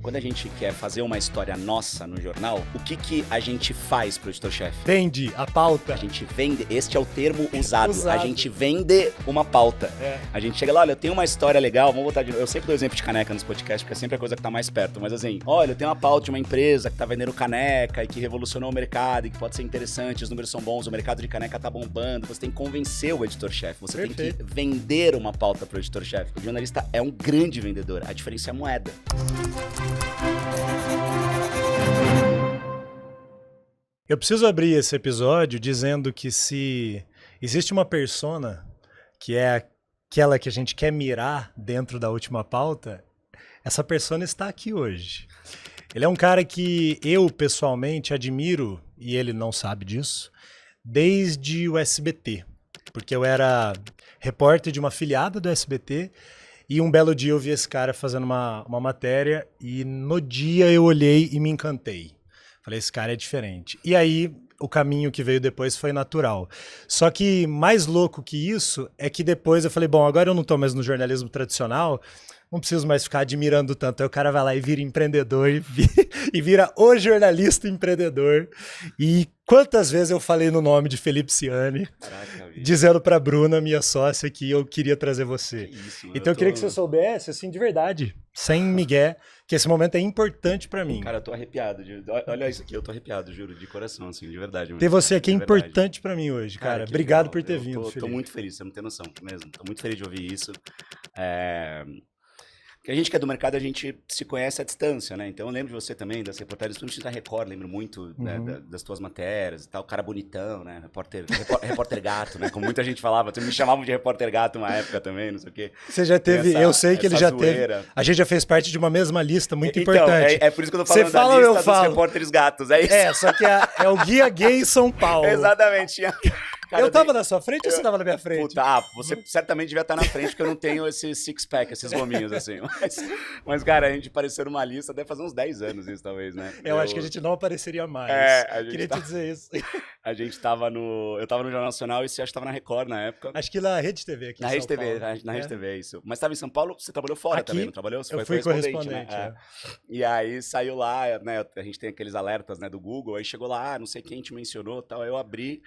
quando a gente quer fazer uma história nossa no jornal, o que a gente faz pro editor-chefe? Vende a pauta. A gente vende, este é o termo usado. Usado. A gente vende uma pauta. A gente chega lá, olha, eu tenho uma história legal, vamos botar de novo. Eu sempre dou exemplo de caneca nos podcasts, porque é sempre a coisa que tá mais perto. Mas assim, olha, eu tenho uma pauta de uma empresa que tá vendendo caneca e que revolucionou o mercado e que pode ser interessante, os números são bons, o mercado de caneca tá bombando. Você tem que convencer o editor-chefe, você tem que vender uma pauta pro editor-chefe. O jornalista é um grande vendedor, a diferença é a moeda. Eu preciso abrir esse episódio dizendo que se existe uma persona que é aquela que a gente quer mirar dentro da última pauta, essa persona está aqui hoje. Ele é um cara que eu pessoalmente admiro, e ele não sabe disso, desde o SBT, porque eu era repórter de uma afiliada do SBT e um belo dia eu vi esse cara fazendo uma matéria e no dia eu olhei e me encantei. Falei, esse cara é diferente. E aí, o caminho que veio depois foi natural. Só que mais louco que isso é que depois eu falei, bom, agora eu não tô mais no jornalismo tradicional, não preciso mais ficar admirando tanto. Aí o cara vai lá e vira empreendedor e vira o jornalista empreendedor. E quantas vezes eu falei no nome de Felipe Ciani, dizendo pra Bruna, minha sócia, que eu queria trazer você. Que isso, então eu queria que você soubesse, assim, de verdade, sem migué, que esse momento é importante pra mim. Cara, eu tô arrepiado. Olha isso aqui, eu tô arrepiado, juro, de coração, assim, de verdade. Ter você aqui é de verdade. importante pra mim hoje, cara. Que Obrigado legal. por ter Eu vindo, tô Felipe. muito feliz, você não tem noção mesmo. Tô muito feliz de ouvir isso. Porque a gente que é do mercado, a gente se conhece à distância, né? Então eu lembro de você também, das reportagens, principalmente da Record, lembro muito né, das tuas matérias e tal, cara bonitão, né? Repórter gato, né? Como muita gente falava, me chamavam de repórter gato uma época também, não sei o quê. Você já teve, eu sei que ele já zoeira. teve. A gente já fez parte de uma mesma lista muito então, importante. É por isso que eu tô falando você fala, da lista eu dos falo. repórteres gatos, é isso? É, só que é o Guia Gay São Paulo. Exatamente. Cara, eu tava na sua frente ou você tava na minha frente? Puta, você certamente devia estar na frente, porque eu não tenho esse six-pack, esses gominhos, assim. Mas, cara, a gente apareceu numa lista, deve fazer uns 10 anos isso, talvez, né? Eu acho que a gente não apareceria mais. Queria te dizer isso. A gente tava no... Eu tava no Jornal Nacional e você acha que tava na Record na época. Acho que na Rede TV aqui na em Rede São TV, Paulo. na Rede TV, isso. Mas tava em São Paulo, você trabalhou fora aqui, também, não trabalhou? Você eu fui correspondente, né? E aí saiu lá, né? A gente tem aqueles alertas, né, do Google, aí chegou lá, não sei quem te mencionou, tal, aí eu abri...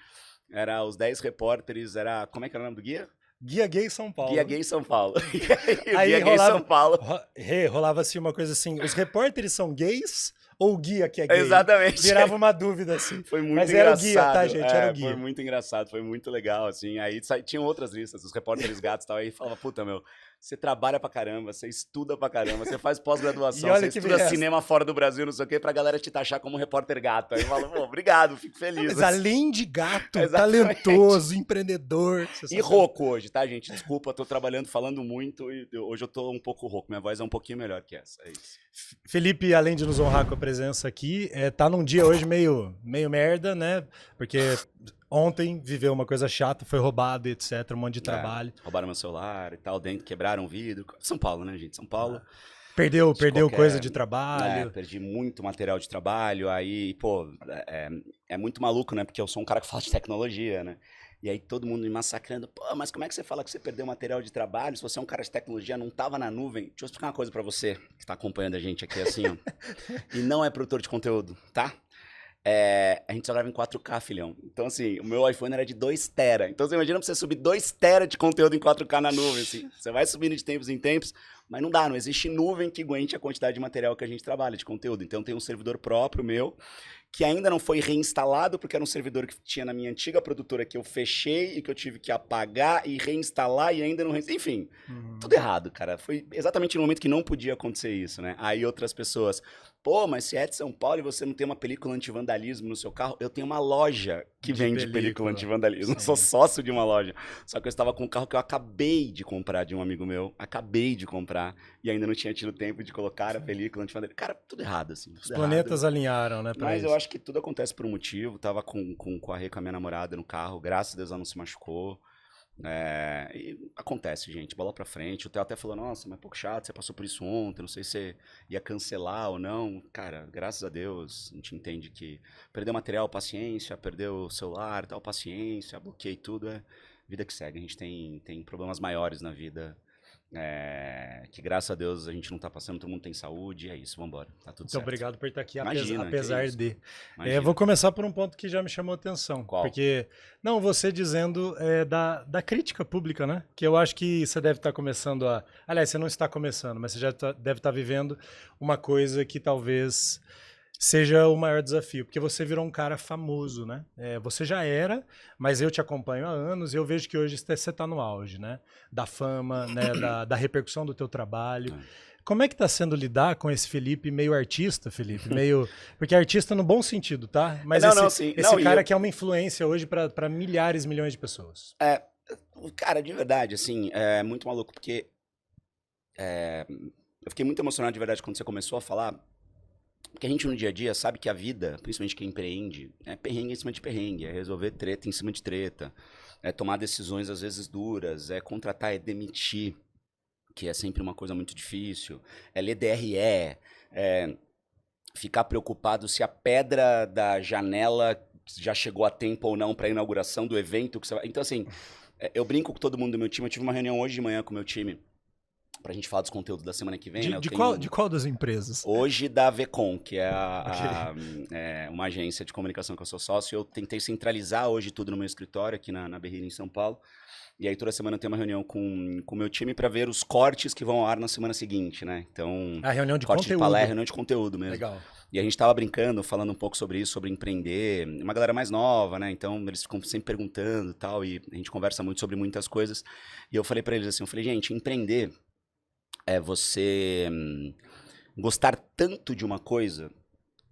Era os 10 repórteres, era... Como é que era o nome do guia? Guia Gay São Paulo. Guia Gay São Paulo. Aí Guia Gay São Paulo. Rolava assim uma coisa assim, os repórteres são gays ou o guia que é gay? Exatamente. Virava uma dúvida assim. Foi muito Mas engraçado. Era o guia, tá, gente? Era o guia. Foi muito engraçado, foi muito legal, assim. Aí tinham outras listas, os repórteres gatos e tal. Aí falava, puta, meu, você trabalha pra caramba, você estuda pra caramba, você faz pós-graduação, você estuda cinema fora do Brasil, não sei o quê, pra galera te taxar como repórter gato. Aí eu falo, pô, obrigado, fico feliz. Mas além de gato, talentoso, empreendedor. E rouco hoje, tá, gente? Desculpa, tô trabalhando, falando muito e hoje eu tô um pouco rouco. Minha voz é um pouquinho melhor que essa, é isso. Felipe, além de nos honrar com a presença aqui, tá num dia hoje meio merda, né? Porque ontem viveu uma coisa chata, foi roubado, etc, um monte de trabalho. Roubaram meu celular e tal, dentro, quebraram o vidro. São Paulo, né, gente? São Paulo. Perdeu coisa de trabalho. Perdi muito material de trabalho, aí, pô, é muito maluco, né? Porque eu sou um cara que fala de tecnologia, né? E aí todo mundo me massacrando. Pô, mas como é que você fala que você perdeu material de trabalho? Se você é um cara de tecnologia, não tava na nuvem. Deixa eu explicar uma coisa pra você, que tá acompanhando a gente aqui assim, ó. E não é produtor de conteúdo, tá? A gente só grava em 4K, filhão. Então, assim, o meu iPhone era de 2 tera. Então, você imagina pra você subir 2 tera de conteúdo em 4K na nuvem, assim. Você vai subindo de tempos em tempos, mas não dá, não existe nuvem que aguente a quantidade de material que a gente trabalha, de conteúdo. Então, tem um servidor próprio meu, que ainda não foi reinstalado, porque era um servidor que tinha na minha antiga produtora que eu fechei e que eu tive que apagar e reinstalar e ainda não... Enfim, tudo errado, cara. Foi exatamente no momento que não podia acontecer isso, né? Aí outras pessoas... Pô, mas se é de São Paulo e você não tem uma película anti-vandalismo no seu carro, eu tenho uma loja que vende película anti-vandalismo. Eu sou sócio de uma loja. Só que eu estava com um carro que eu acabei de comprar de um amigo meu. Acabei de comprar. E ainda não tinha tido tempo de colocar a película anti-vandalismo. Cara, tudo errado, assim. Tudo Os planetas alinharam, né? Mas eu acho que tudo acontece por um motivo. Tava com a Rê, com a minha namorada no carro. Graças a Deus ela não se machucou. E acontece, gente, bola pra frente. O Theo até falou, nossa, mas é pouco chato, você passou por isso ontem, não sei se você ia cancelar ou não. Cara, graças a Deus, a gente entende que perdeu material, paciência, perdeu o celular, tal, paciência, bloqueei tudo, vida que segue. A gente tem problemas maiores na vida Que graças a Deus a gente não tá passando, todo mundo tem saúde, é isso, vambora, tá tudo Muito certo. obrigado por estar aqui, Imagina, apesar que isso. de. Imagina. Vou começar por um ponto que já me chamou a atenção. Qual? Porque, não, você dizendo da crítica pública, né? Que eu acho que você deve estar começando a. Aliás, você não está começando, mas você já deve estar vivendo uma coisa que talvez seja o maior desafio, porque você virou um cara famoso, né? Você já era, mas eu te acompanho há anos e eu vejo que hoje você está no auge, né? Da fama, né? Da repercussão do teu trabalho. Como é que tá sendo lidar com esse Felipe meio artista, Felipe? Meio. Porque artista no bom sentido, tá? Mas esse cara que é uma influência hoje para milhares, milhões de pessoas. Cara, de verdade, assim, é muito maluco, porque eu fiquei muito emocionado de verdade quando você começou a falar. Porque a gente no dia a dia sabe que a vida, principalmente quem empreende, é perrengue em cima de perrengue, é resolver treta em cima de treta, é tomar decisões às vezes duras, é contratar, é demitir, que é sempre uma coisa muito difícil, é ler DRE, é ficar preocupado se a pedra da janela já chegou a tempo ou não para a inauguração do evento que você vai... Então assim, eu brinco com todo mundo do meu time, eu tive uma reunião hoje de manhã com o meu time, pra gente falar dos conteúdos da semana que vem, né? De qual das empresas? Hoje da Vecom, que é uma agência de comunicação que eu sou sócio. Eu tentei centralizar hoje tudo no meu escritório aqui na Berrini, em São Paulo. E aí toda semana eu tenho uma reunião com o meu time para ver os cortes que vão ao ar na semana seguinte, né? Então, a reunião de corte conteúdo. de palestra, reunião de conteúdo mesmo. Legal. E a gente tava brincando, falando um pouco sobre isso, sobre empreender. Uma galera mais nova, né? Então eles ficam sempre perguntando e tal. E a gente conversa muito sobre muitas coisas. E eu falei para eles assim, gente, empreender é você gostar tanto de uma coisa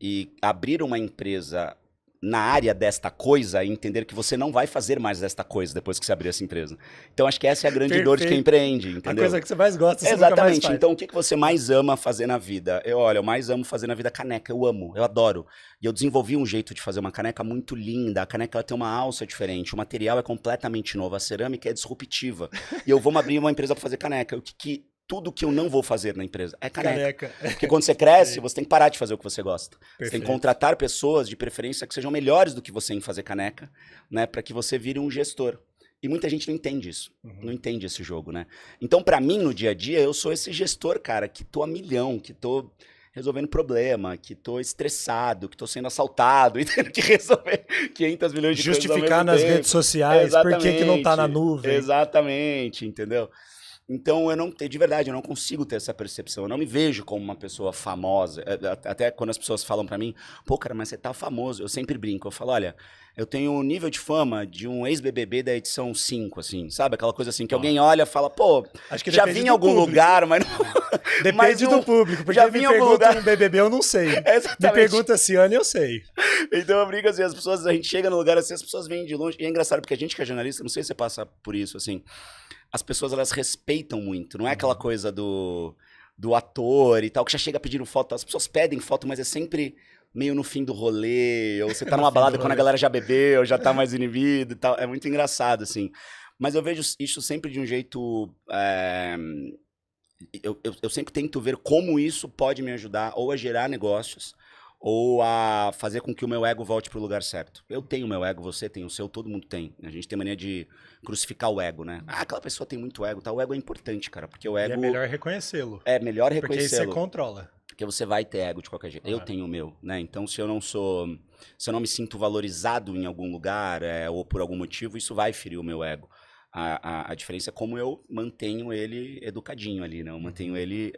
e abrir uma empresa na área desta coisa e entender que você não vai fazer mais desta coisa depois que você abrir essa empresa. Então acho que essa é a grande dor de quem empreende, entendeu? A coisa que você mais gosta, você Exatamente. Nunca mais faz. Então o que você mais ama fazer na vida? Eu mais amo fazer na vida caneca, eu amo, eu adoro. E eu desenvolvi um jeito de fazer uma caneca muito linda, a caneca ela tem uma alça diferente, o material é completamente novo, a cerâmica é disruptiva. E eu vou abrir uma empresa para fazer caneca. Tudo que eu não vou fazer na empresa é caneca. Porque quando você cresce, você tem que parar de fazer o que você gosta. Perfeito. Você tem que contratar pessoas, de preferência, que sejam melhores do que você em fazer caneca, né? Para que você vire um gestor. E muita gente não entende isso. Não entende esse jogo, né? Então, para mim, no dia a dia, eu sou esse gestor, cara, que tô a milhão, que tô resolvendo problema, que tô estressado, que tô sendo assaltado e tendo que resolver 500 milhões de coisas ao mesmo Justificar nas tempo. redes sociais por que não tá na nuvem. Exatamente, entendeu? Então, de verdade, eu não consigo ter essa percepção. Eu não me vejo como uma pessoa famosa. Até quando as pessoas falam pra mim, pô, cara, mas você tá famoso. Eu sempre brinco. Eu falo, olha, eu tenho um nível de fama de um ex-BBB da edição 5, assim, sabe? Aquela coisa assim, que alguém olha e fala, pô, já vim em algum lugar, mas não... Depende do público, porque já vim em algum lugar no BBB, eu não sei. Exatamente. Me pergunta esse ano, eu sei. Então eu brinco assim, a gente chega no lugar assim, as pessoas vêm de longe. E é engraçado, porque a gente que é jornalista, não sei se você passa por isso, assim... As pessoas, elas respeitam muito. Não é aquela coisa do ator e tal, que já chega pedindo foto. As pessoas pedem foto, mas é sempre meio no fim do rolê. Ou você tá numa balada quando a galera já bebeu, já tá mais inibido e tal. É muito engraçado, assim. Mas eu vejo isso sempre de um jeito... Eu sempre tento ver como isso pode me ajudar ou a gerar negócios ou a fazer com que o meu ego volte pro lugar certo. Eu tenho o meu ego, você tem o seu, todo mundo tem. A gente tem mania de crucificar o ego, né? Ah, aquela pessoa tem muito ego, tá? O ego é importante, cara, porque o ego... E é melhor reconhecê-lo. É melhor reconhecê-lo. Porque aí você controla. Porque você vai ter ego de qualquer jeito. Eu tenho o meu, né? Então, se eu não me sinto valorizado em algum lugar ou por algum motivo, isso vai ferir o meu ego. A diferença é como eu mantenho ele educadinho ali, né? Eu mantenho ele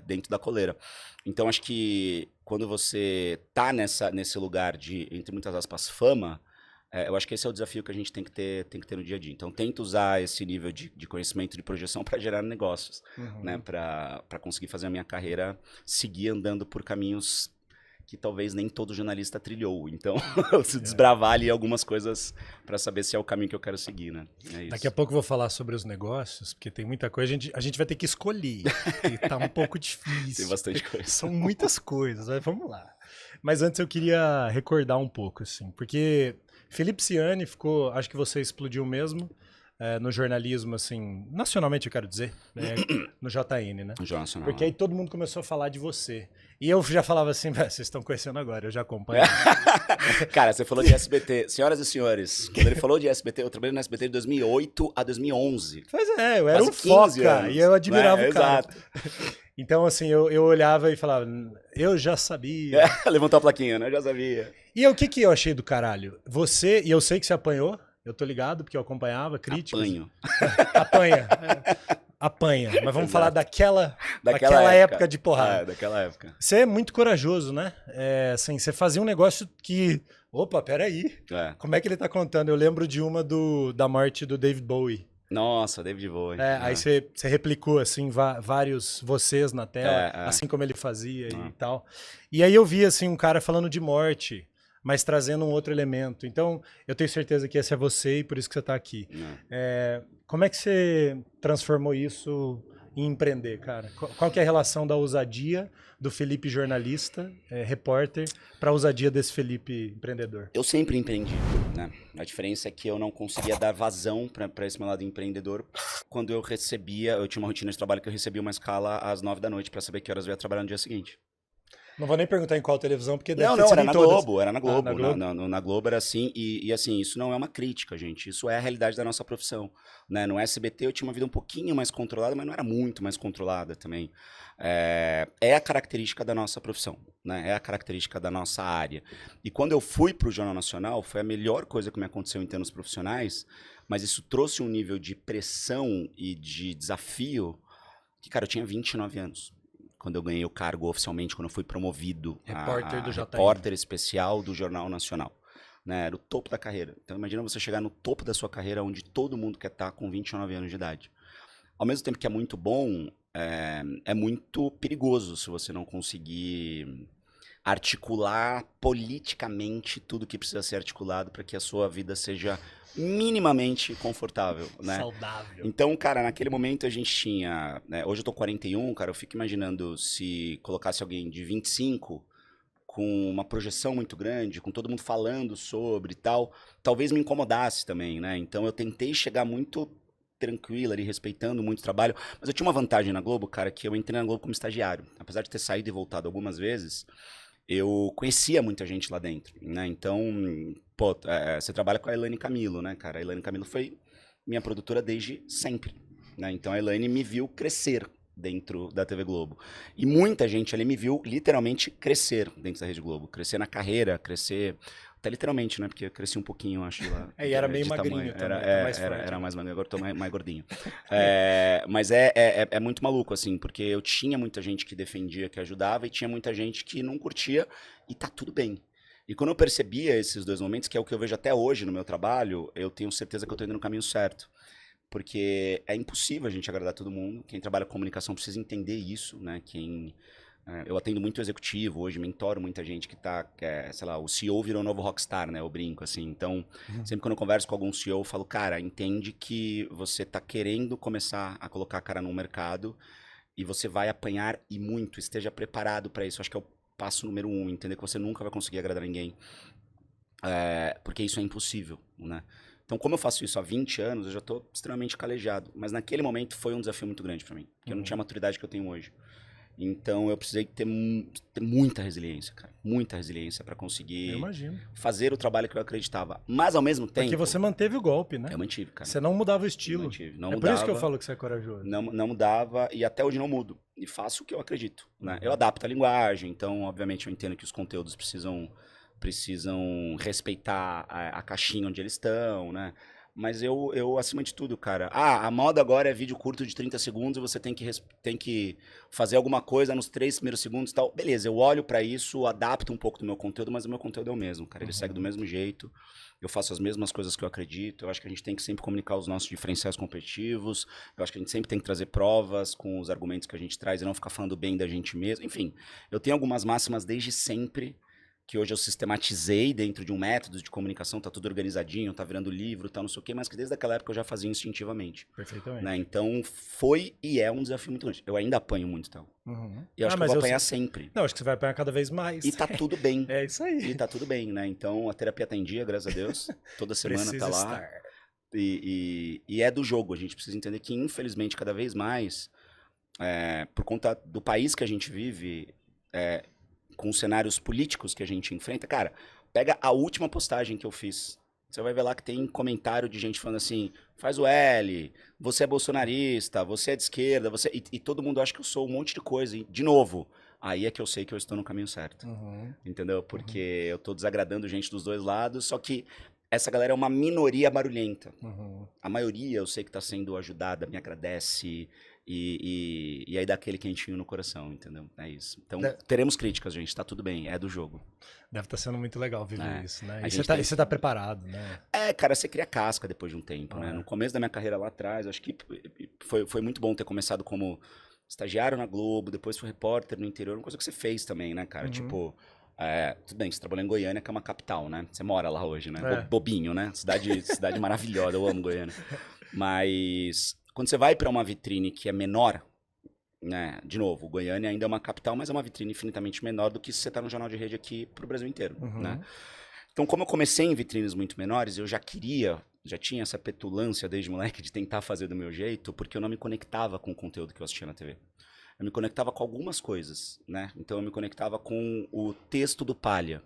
dentro da coleira. Então, acho que quando você tá nesse lugar de, entre muitas aspas, fama, eu acho que esse é o desafio que a gente tem que ter no dia a dia. Então, tenta usar esse nível de conhecimento, de projeção para gerar negócios, né? Para conseguir fazer a minha carreira seguir andando por caminhos que talvez nem todo jornalista trilhou. Então, eu preciso desbravar ali algumas coisas para saber se é o caminho que eu quero seguir, né? É isso. Daqui a pouco eu vou falar sobre os negócios, porque tem muita coisa, a gente vai ter que escolher, e tá um pouco difícil. Tem bastante coisa. São muitas coisas, mas vamos lá. Mas antes eu queria recordar um pouco, assim, porque Felipe Ciani ficou, acho que você explodiu mesmo, no jornalismo, assim, nacionalmente eu quero dizer, no JN, né? O Jornal Nacional. Porque aí todo mundo começou a falar de você. E eu já falava assim, vocês estão conhecendo agora, eu já acompanho. Cara, você falou de SBT. Senhoras e senhores, quando ele falou de SBT, eu trabalhei no SBT de 2008 a 2011. Pois é, eu era Quase um 15 foca anos, e eu admirava né? o cara. Exato. Então, assim, eu olhava e falava, eu já sabia. Levantou a plaquinha, né? Eu já sabia. E o que que eu achei do caralho? Você, e eu sei que você apanhou, eu tô ligado, porque eu acompanhava críticas. Apanho. Apanha. Apanha. Mas vamos falar daquela Daquela época de porrada. Daquela época. Você é muito corajoso, né? Assim, você fazia um negócio que... Opa, peraí. Como é que ele tá contando? Eu lembro de uma da morte do David Bowie. Nossa, David Bowie. Aí você replicou, assim, vários vocês na tela, assim como ele fazia e tal. E aí eu vi, assim, um cara falando de morte, mas trazendo um outro elemento. Então, eu tenho certeza que esse é você e por isso que você tá aqui. Como é que você transformou isso em empreender, cara? Qual que é a relação da ousadia do Felipe jornalista, repórter, para a ousadia desse Felipe empreendedor? Eu sempre empreendi, né? A diferença é que eu não conseguia dar vazão para esse meu lado empreendedor quando eu tinha uma rotina de trabalho que eu recebia uma escala às 9 da noite para saber que horas eu ia trabalhar no dia seguinte. Não vou nem perguntar em qual televisão, porque deve Não, ter sido era em na todas. Globo, era na Globo. Na Globo? Na Globo era assim, e assim, isso não é uma crítica, gente. Isso é a realidade da nossa profissão. Né? No SBT eu tinha uma vida um pouquinho mais controlada, mas não era muito mais controlada também. É a característica da nossa profissão, né? É a característica da nossa área. E quando eu fui para o Jornal Nacional, foi a melhor coisa que me aconteceu em termos profissionais, mas isso trouxe um nível de pressão e de desafio que, cara, eu tinha 29 anos. Quando eu ganhei o cargo oficialmente, quando eu fui promovido Repórter do JN. repórter especial do Jornal Nacional. Né? Era o topo da carreira. Então imagina você chegar no topo da sua carreira, onde todo mundo quer estar com 29 anos de idade. Ao mesmo tempo que é muito bom, é muito perigoso se você não conseguir articular politicamente tudo que precisa ser articulado para que a sua vida seja minimamente confortável, né? Saudável. Então, cara, naquele momento a gente tinha... Né, hoje eu tô 41, cara, eu fico imaginando se colocasse alguém de 25 com uma projeção muito grande, com todo mundo falando sobre e tal, talvez me incomodasse também, né? Então eu tentei chegar muito tranquilo ali, respeitando muito o trabalho, mas eu tinha uma vantagem na Globo, cara, que eu entrei na Globo como estagiário. Apesar de ter saído e voltado algumas vezes, eu conhecia muita gente lá dentro, né? Então, pô, você trabalha com a Elaine Camilo, né, cara? A Elaine Camilo foi minha produtora desde sempre, né? Então a Elaine me viu crescer dentro da TV Globo. E muita gente ali me viu literalmente crescer dentro da Rede Globo. Crescer na carreira, crescer... Até literalmente, né? Porque eu cresci um pouquinho, acho, lá. E era meio magrinho também, era mais magrinho, agora eu tô mais gordinho. Mas é muito maluco, assim, porque eu tinha muita gente que defendia, que ajudava, e tinha muita gente que não curtia, e tá tudo bem. E quando eu percebia esses dois momentos, que é o que eu vejo até hoje no meu trabalho, eu tenho certeza que eu tô indo no caminho certo. Porque é impossível a gente agradar todo mundo. Quem trabalha com comunicação precisa entender isso, né? Eu atendo muito executivo hoje, mentoro muita gente que sei lá, o CEO virou o novo rockstar, né? Eu brinco, assim. Então, sempre quando eu converso com algum CEO, eu falo, cara, entende que você tá querendo começar a colocar a cara no mercado e você vai apanhar e muito. Esteja preparado para isso. Acho que é o passo número 1, entender que você nunca vai conseguir agradar ninguém. Porque isso é impossível, né? Então, como eu faço isso há 20 anos, eu já tô extremamente calejado. Mas naquele momento foi um desafio muito grande para mim. Porque eu não tinha a maturidade que eu tenho hoje. Então eu precisei ter muita resiliência, cara. Muita resiliência para conseguir fazer o trabalho que eu acreditava. Mas ao mesmo tempo... Porque você manteve o golpe, né? Eu mantive, cara. Você não mudava o estilo. Não mudava, por isso que eu falo que você é corajoso. Não mudava e até hoje não mudo. E faço o que eu acredito, né? Eu adapto a linguagem, então obviamente eu entendo que os conteúdos precisam respeitar a caixinha onde eles estão, né? Mas eu, acima de tudo, cara... a moda agora é vídeo curto de 30 segundos e você tem que fazer alguma coisa nos 3 primeiros segundos e tal. Beleza, eu olho pra isso, adapto um pouco do meu conteúdo, mas o meu conteúdo é o mesmo, cara. Ele segue do mesmo jeito, eu faço as mesmas coisas que eu acredito. Eu acho que a gente tem que sempre comunicar os nossos diferenciais competitivos. Eu acho que a gente sempre tem que trazer provas com os argumentos que a gente traz e não ficar falando bem da gente mesmo. Enfim, eu tenho algumas máximas desde sempre que hoje eu sistematizei dentro de um método de comunicação, tá tudo organizadinho, tá virando livro, tá não sei o quê, mas que desde aquela época eu já fazia instintivamente. Perfeitamente. Né? Então foi e é um desafio muito grande. Eu ainda apanho muito, então. E eu acho que eu vou apanhar sempre. Não, acho que você vai apanhar cada vez mais. E tá tudo bem. É isso aí. E tá tudo bem, né? Então a terapia tá em dia, graças a Deus. Toda semana tá lá. E é do jogo. A gente precisa entender que, infelizmente, cada vez mais, por conta do país que a gente vive, com os cenários políticos que a gente enfrenta, cara, pega a última postagem que eu fiz. Você vai ver lá que tem comentário de gente falando assim, faz o L, você é bolsonarista, você é de esquerda, e todo mundo acha que eu sou um monte de coisa. E, de novo, aí é que eu sei que eu estou no caminho certo. Entendeu? Porque eu tô desagradando gente dos dois lados, só que essa galera é uma minoria barulhenta. A maioria eu sei que tá sendo ajudada, me agradece, e aí dá aquele quentinho no coração, entendeu? É isso. Então, teremos críticas, gente, tá tudo bem, é do jogo. Deve estar sendo muito legal viver isso, né? A E gente você tá preparado, né? cara, você cria casca depois de um tempo, né? No começo da minha carreira lá atrás, acho que foi muito bom ter começado como estagiário na Globo, depois foi repórter no interior, uma coisa que você fez também, né, cara? Tipo, tudo bem, você trabalhou em Goiânia, que é uma capital, né? Você mora lá hoje, né? Bobinho, né? Cidade maravilhosa, eu amo Goiânia. Mas quando você vai pra uma vitrine que é menor, né? De novo, Goiânia ainda é uma capital, mas é uma vitrine infinitamente menor do que se você tá no jornal de rede aqui pro Brasil inteiro, né? Então, como eu comecei em vitrines muito menores, eu já tinha essa petulância desde moleque de tentar fazer do meu jeito, porque eu não me conectava com o conteúdo que eu assistia na TV. Eu me conectava com algumas coisas, né? Então eu me conectava com o texto do Palha.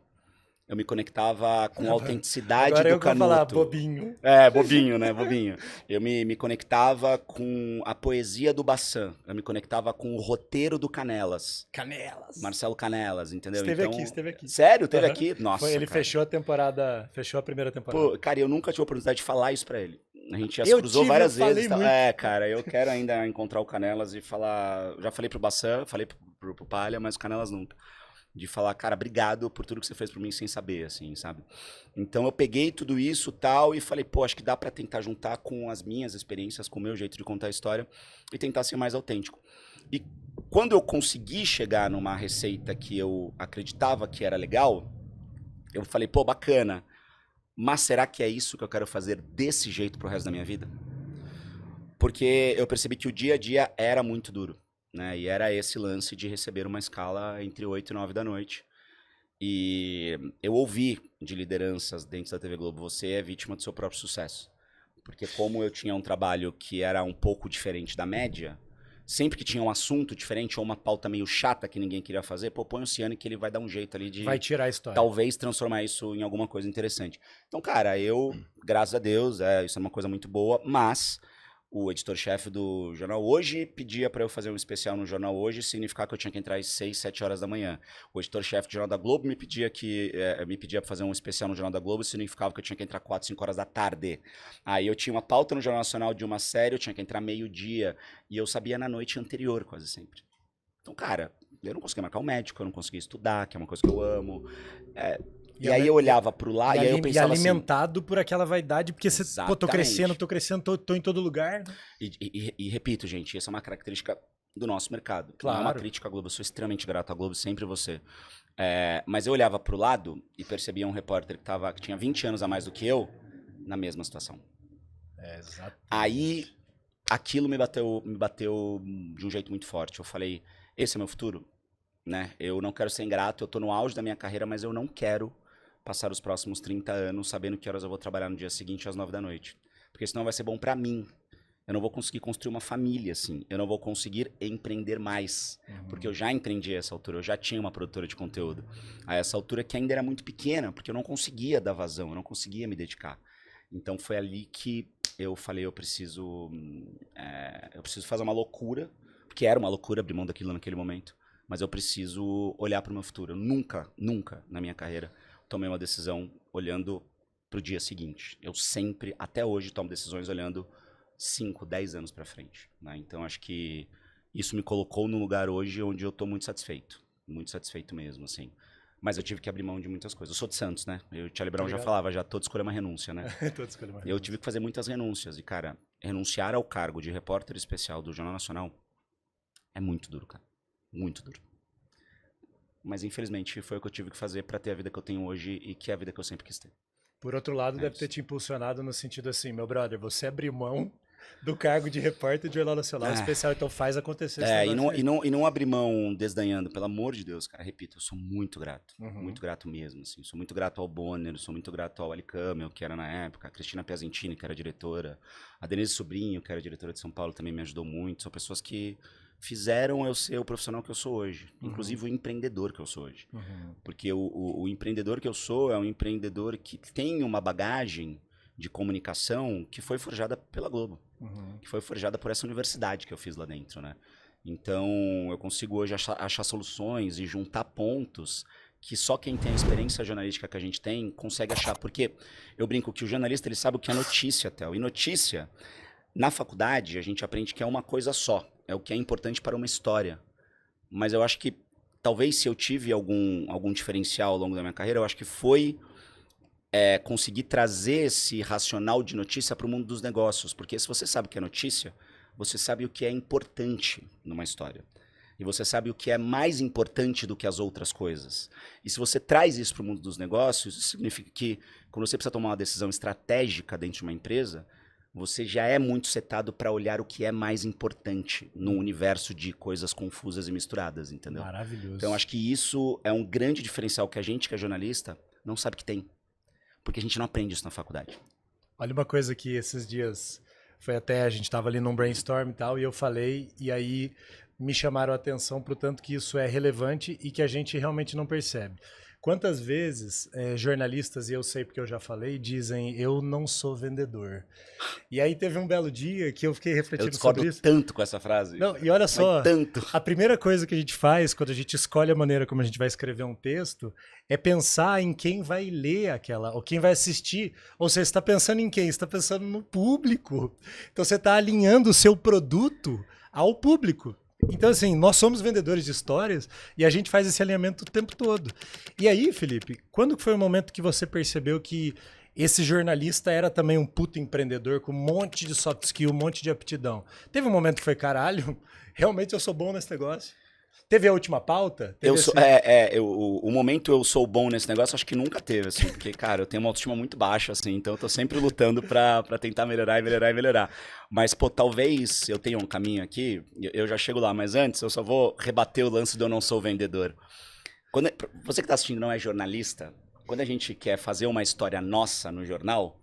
Eu me conectava com a autenticidade Agora do eu vou falar Canuto. bobinho. Bobinho, né? Bobinho. Eu me conectava com a poesia do Bassan. Eu me conectava com o roteiro do Canelas. Marcelo Canelas, entendeu? Esteve aqui. Sério? Teve aqui? Nossa, Ele cara. fechou a primeira temporada. Pô, cara, eu nunca tive a oportunidade de falar isso pra ele. A gente já se cruzou várias vezes. Muito. Cara, eu quero ainda encontrar o Canelas e falar. Já falei pro Bassan, falei pro Palha, mas o Canelas nunca. De falar, cara, obrigado por tudo que você fez por mim sem saber, assim, sabe? Então eu peguei tudo isso tal e falei, pô, acho que dá pra tentar juntar com as minhas experiências, com o meu jeito de contar a história e tentar ser mais autêntico. E quando eu consegui chegar numa receita que eu acreditava que era legal, eu falei, pô, bacana. Mas será que é isso que eu quero fazer desse jeito pro resto da minha vida? Porque eu percebi que o dia a dia era muito duro, né? E era esse lance de receber uma escala entre 8 e 9 da noite. E eu ouvi de lideranças dentro da TV Globo, você é vítima do seu próprio sucesso. Porque como eu tinha um trabalho que era um pouco diferente da média, sempre que tinha um assunto diferente ou uma pauta meio chata que ninguém queria fazer, pô, põe o Ciano que ele vai dar um jeito ali de... Vai tirar a história. Talvez transformar isso em alguma coisa interessante. Então, cara, eu, graças a Deus, isso é uma coisa muito boa, mas o editor-chefe do Jornal Hoje pedia para eu fazer um especial no Jornal Hoje, significava que eu tinha que entrar às 6, 7 horas da manhã. O editor-chefe do Jornal da Globo me pedia para fazer um especial no Jornal da Globo, significava que eu tinha que entrar 4, 5 horas da tarde. Aí eu tinha uma pauta no Jornal Nacional de uma série, eu tinha que entrar meio-dia, e eu sabia na noite anterior, quase sempre. Então, cara, eu não conseguia marcar um médico, eu não conseguia estudar, que é uma coisa que eu amo. E aí eu olhava pro lado e aí eu pensava assim... E alimentado por aquela vaidade, porque você, pô, tô crescendo, tô em todo lugar. E repito, gente, essa é uma característica do nosso mercado. Claro. Não é uma crítica à Globo, eu sou extremamente grato à Globo, sempre você. Mas eu olhava pro lado e percebia um repórter que tinha 20 anos a mais do que eu, na mesma situação. Exato. Aí, aquilo me bateu de um jeito muito forte. Eu falei, esse é meu futuro, né? Eu não quero ser ingrato, eu tô no auge da minha carreira, mas eu não quero passar os próximos 30 anos sabendo que horas eu vou trabalhar no dia seguinte às 9 da noite. Porque senão vai ser bom pra mim. Eu não vou conseguir construir uma família, assim. Eu não vou conseguir empreender mais. Porque eu já empreendi a essa altura, eu já tinha uma produtora de conteúdo. A essa altura que ainda era muito pequena, porque eu não conseguia dar vazão, eu não conseguia me dedicar. Então foi ali que eu falei, eu preciso fazer uma loucura, porque era uma loucura abrir mão daquilo naquele momento, mas eu preciso olhar para o meu futuro. Eu nunca na minha carreira tomei uma decisão olhando pro dia seguinte. Eu sempre, até hoje, tomo decisões olhando 5, 10 anos para frente, né? Então acho que isso me colocou num lugar hoje onde eu tô muito satisfeito mesmo, assim. Mas eu tive que abrir mão de muitas coisas. Eu sou de Santos, né? O Charlie Brown já falava, toda escolha é uma renúncia, né? Toda escolha é uma renúncia. Eu tive que fazer muitas renúncias. E, cara, renunciar ao cargo de repórter especial do Jornal Nacional é muito duro, cara. Muito duro. Mas, infelizmente, foi o que eu tive que fazer para ter a vida que eu tenho hoje e que é a vida que eu sempre quis ter. Por outro lado, deve ter te impulsionado no sentido assim, meu brother, você abriu mão do cargo de repórter de Jornal Nacional Especial. Então faz acontecer esse negócio aí. E não abrir mão desdanhando, pelo amor de Deus, cara. Repito, eu sou muito grato mesmo, assim. Sou muito grato ao Bonner, sou muito grato ao Ali Camel, que era na época, a Cristina Piazentini, que era diretora, a Denise Sobrinho, que era diretora de São Paulo, também me ajudou muito. São pessoas que fizeram eu ser o profissional que eu sou hoje, inclusive o empreendedor que eu sou hoje. Porque o empreendedor que eu sou é um empreendedor que tem uma bagagem de comunicação que foi forjada pela Globo, que foi forjada por essa universidade que eu fiz lá dentro, né? Então, eu consigo hoje achar soluções e juntar pontos que só quem tem a experiência jornalística que a gente tem consegue achar. Porque eu brinco que o jornalista ele sabe o que é notícia, Theo. E notícia, na faculdade, a gente aprende que é uma coisa só. É o que é importante para uma história. Mas eu acho que, talvez, se eu tive algum diferencial ao longo da minha carreira, eu acho que foi conseguir trazer esse racional de notícia para o mundo dos negócios. Porque se você sabe o que é notícia, você sabe o que é importante numa história. E você sabe o que é mais importante do que as outras coisas. E se você traz isso para o mundo dos negócios, isso significa que quando você precisa tomar uma decisão estratégica dentro de uma empresa, você já é muito setado para olhar o que é mais importante no universo de coisas confusas e misturadas, entendeu? Maravilhoso. Então, acho que isso é um grande diferencial que a gente, que é jornalista, não sabe que tem. Porque a gente não aprende isso na faculdade. Olha uma coisa que esses dias foi até, a gente estava ali num brainstorm e tal, e eu falei, e aí me chamaram a atenção pro tanto que isso é relevante e que a gente realmente não percebe. Quantas vezes jornalistas, e eu sei porque eu já falei, dizem, eu não sou vendedor. E aí teve um belo dia que eu fiquei refletindo sobre isso. Eu discordo tanto com essa frase. Não, e olha só, tanto. A primeira coisa que a gente faz quando a gente escolhe a maneira como a gente vai escrever um texto é pensar em quem vai ler aquela, ou quem vai assistir. Ou seja, você está pensando em quem? Você está pensando no público. Então você está alinhando o seu produto ao público. Então, assim, nós somos vendedores de histórias e a gente faz esse alinhamento o tempo todo. E aí, Felipe, quando foi o momento que você percebeu que esse jornalista era também um puto empreendedor com um monte de soft skill, um monte de aptidão? Teve um momento que foi, caralho, realmente eu sou bom nesse negócio? Teve a última pauta? Teve o momento eu sou bom nesse negócio, acho que nunca teve, assim, porque, cara, eu tenho uma autoestima muito baixa, assim, então eu tô sempre lutando pra tentar melhorar. Mas, pô, talvez eu tenha um caminho aqui, eu já chego lá, mas antes eu só vou rebater o lance do eu não sou vendedor. Você que tá assistindo não é jornalista, quando a gente quer fazer uma história nossa no jornal,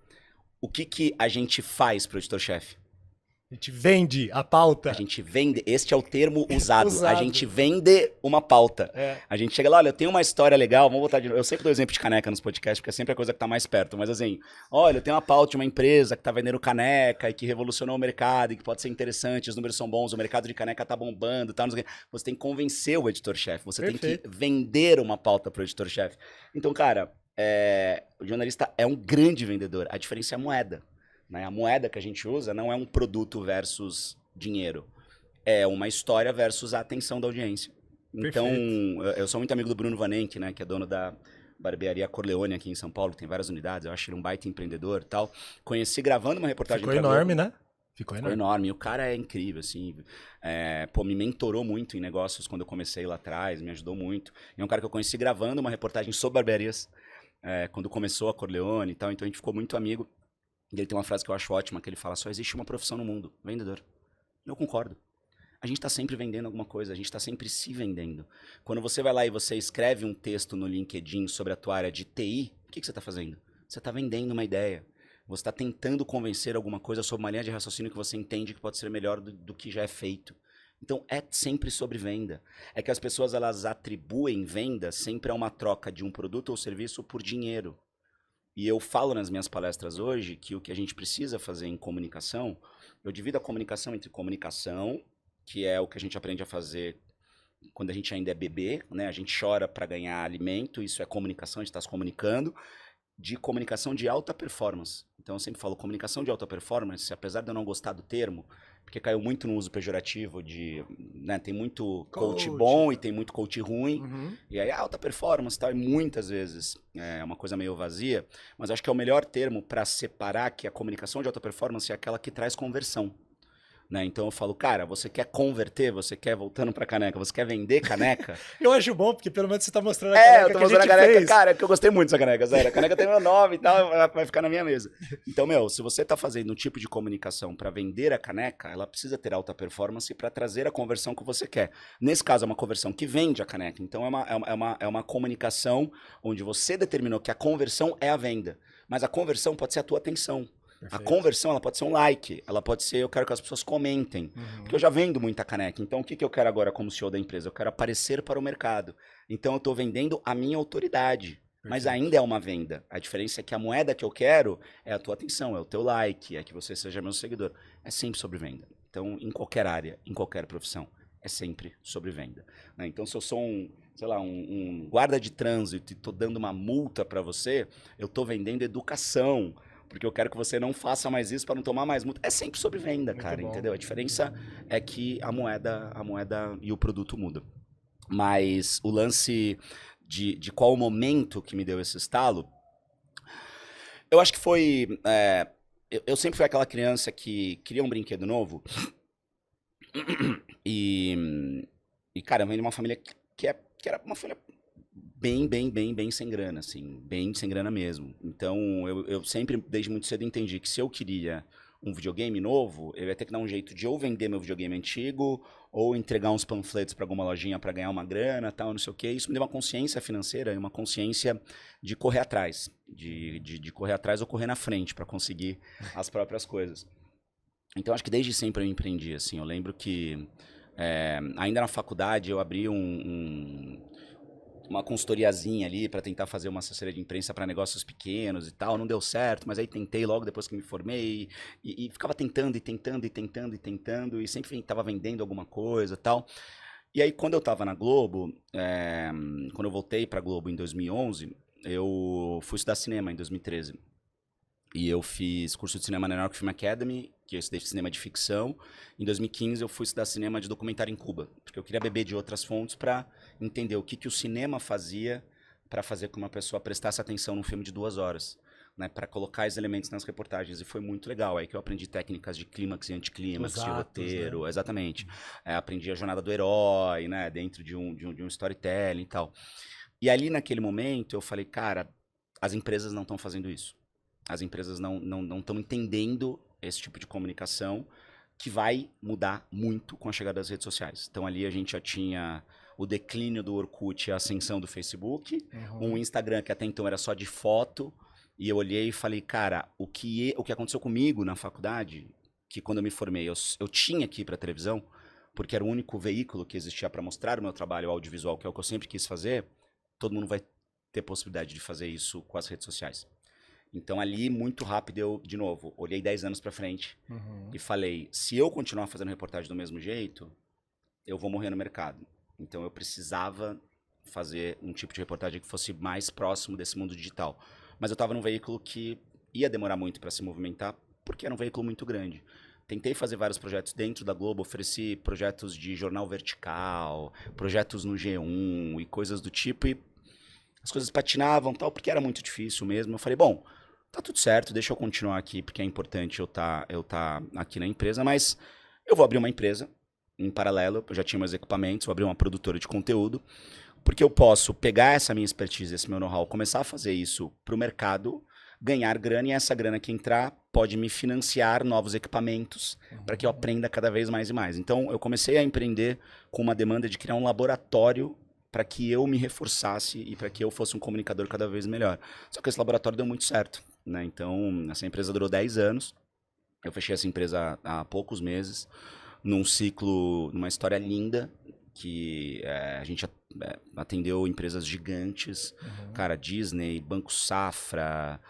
o que a gente faz pro editor-chefe? A gente vende a pauta. A gente vende, este é o termo usado. A gente vende uma pauta. A gente chega lá, olha, eu tenho uma história legal, vamos botar de novo. Eu sempre dou exemplo de caneca nos podcasts, porque é sempre a coisa que tá mais perto. Mas assim, olha, eu tenho uma pauta de uma empresa que tá vendendo caneca e que revolucionou o mercado e que pode ser interessante, os números são bons, o mercado de caneca tá bombando, tá, você tem que convencer o editor-chefe, você tem que vender uma pauta pro editor-chefe. Então, cara, o jornalista é um grande vendedor, a diferença é a moeda. Né? A moeda que a gente usa não é um produto versus dinheiro. É uma história versus a atenção da audiência. Então, eu sou muito amigo do Bruno Vanenck, né, que é dono da barbearia Corleone aqui em São Paulo, tem várias unidades, eu acho ele um baita empreendedor e tal. Conheci gravando uma reportagem. Ficou enorme, né? Ficou enorme. E o cara é incrível, assim. Pô, me mentorou muito em negócios quando eu comecei lá atrás, me ajudou muito. E é um cara que eu conheci gravando uma reportagem sobre barbearias, quando começou a Corleone e tal, então a gente ficou muito amigo. E ele tem uma frase que eu acho ótima, que ele fala, só existe uma profissão no mundo, vendedor. Eu concordo. A gente está sempre vendendo alguma coisa, a gente está sempre se vendendo. Quando você vai lá e você escreve um texto no LinkedIn sobre a tua área de TI, o que você está fazendo? Você está vendendo uma ideia. Você está tentando convencer alguma coisa sobre uma linha de raciocínio que você entende que pode ser melhor do que já é feito. Então, é sempre sobre venda. É que as pessoas elas atribuem venda sempre a uma troca de um produto ou serviço por dinheiro. E eu falo nas minhas palestras hoje que o que a gente precisa fazer em comunicação, eu divido a comunicação entre comunicação, que é o que a gente aprende a fazer quando a gente ainda é bebê, né? A gente chora para ganhar alimento, isso é comunicação, a gente está se comunicando, de comunicação de alta performance. Então eu sempre falo comunicação de alta performance, apesar de eu não gostar do termo, porque caiu muito no uso pejorativo de, né, tem muito coach bom e tem muito coach ruim, e aí alta performance tal, e muitas vezes é uma coisa meio vazia, mas acho que é o melhor termo para separar que a comunicação de alta performance é aquela que traz conversão. Né? Então eu falo, cara, você quer converter, você quer, voltando pra caneca, você quer vender caneca? Eu acho bom, porque pelo menos você tá mostrando a caneca eu tô mostrando a que a gente caneca, fez. cara, que eu gostei muito dessa caneca, sério. A caneca tem meu nome e tal, vai ficar na minha mesa. Então, se você tá fazendo um tipo de comunicação para vender a caneca, ela precisa ter alta performance para trazer a conversão que você quer. Nesse caso, é uma conversão que vende a caneca. Então, é uma comunicação onde você determinou que a conversão é a venda. Mas a conversão pode ser a tua atenção. Perfeito. A conversão, ela pode ser um like, ela pode ser, eu quero que as pessoas comentem, porque eu já vendo muita caneca, então o que eu quero agora como CEO da empresa? Eu quero aparecer para o mercado, então eu estou vendendo a minha autoridade, mas ainda é uma venda, a diferença é que a moeda que eu quero é a tua atenção, é o teu like, é que você seja meu seguidor, é sempre sobre venda, então em qualquer área, em qualquer profissão, é sempre sobre venda, né? Então se eu sou um guarda de trânsito e estou dando uma multa para você, eu estou vendendo educação, porque eu quero que você não faça mais isso para não tomar mais multa. É sempre sobre venda, Muito cara, bom. entendeu? A diferença é que a moeda e o produto mudam. Mas o lance de qual o momento que me deu esse estalo, eu acho que foi... eu sempre fui aquela criança que queria um brinquedo novo e cara, eu venho de uma família que era uma família bem sem grana, assim, bem sem grana mesmo. Então, eu sempre, desde muito cedo, entendi que se eu queria um videogame novo, eu ia ter que dar um jeito de ou vender meu videogame antigo, ou entregar uns panfletos para alguma lojinha para ganhar uma grana, tal, não sei o quê. Isso me deu uma consciência financeira e uma consciência de correr atrás, de correr atrás ou correr na frente para conseguir as próprias coisas. Então, acho que desde sempre eu empreendi, assim. Eu lembro que, ainda na faculdade, eu abri uma consultoriazinha ali para tentar fazer uma assessoria de imprensa para negócios pequenos e tal, não deu certo, mas aí tentei logo depois que me formei e ficava tentando e sempre estava vendendo alguma coisa e tal. E aí quando eu estava na Globo, quando eu voltei para Globo em 2011, eu fui estudar cinema em 2013. E eu fiz curso de cinema na New York Film Academy, que eu estudei cinema de ficção. Em 2015 eu fui estudar cinema de documentário em Cuba, porque eu queria beber de outras fontes para entender o que o cinema fazia para fazer com que uma pessoa prestasse atenção num filme de 2 horas, né, para colocar esses elementos nas reportagens. E foi muito legal. Aí que eu aprendi técnicas de clímax e anticlímax, de roteiro, né? Exatamente. Aprendi a jornada do herói, né, dentro de um storytelling e tal. E ali naquele momento eu falei, cara, as empresas não estão fazendo isso. As empresas não estão entendendo esse tipo de comunicação que vai mudar muito com a chegada das redes sociais. Então ali a gente já tinha o declínio do Orkut e a ascensão do Facebook, um Instagram que até então era só de foto, e eu olhei e falei, cara, o que aconteceu comigo na faculdade, que quando eu me formei eu tinha que ir para televisão, porque era o único veículo que existia para mostrar o meu trabalho audiovisual, que é o que eu sempre quis fazer, todo mundo vai ter possibilidade de fazer isso com as redes sociais. Então ali, muito rápido, eu, de novo, olhei 10 anos pra frente e falei, se eu continuar fazendo reportagem do mesmo jeito, eu vou morrer no mercado. Então eu precisava fazer um tipo de reportagem que fosse mais próximo desse mundo digital. Mas eu estava num veículo que ia demorar muito para se movimentar, porque era um veículo muito grande. Tentei fazer vários projetos dentro da Globo, ofereci projetos de jornal vertical, projetos no G1 e coisas do tipo, e as coisas patinavam tal, porque era muito difícil mesmo. Eu falei, bom, tá tudo certo, deixa eu continuar aqui, porque é importante eu tá aqui na empresa, mas eu vou abrir uma empresa em paralelo, eu já tinha meus equipamentos, vou abrir uma produtora de conteúdo, porque eu posso pegar essa minha expertise, esse meu know-how, começar a fazer isso pro mercado, ganhar grana, e essa grana que entrar pode me financiar novos equipamentos para que eu aprenda cada vez mais e mais. Então, eu comecei a empreender com uma demanda de criar um laboratório para que eu me reforçasse e para que eu fosse um comunicador cada vez melhor. Só que esse laboratório deu muito certo, né? Então, essa empresa durou 10 anos. Eu fechei essa empresa há poucos meses, num ciclo, numa história linda, que a gente atendeu empresas gigantes, cara, Disney, Banco Safra,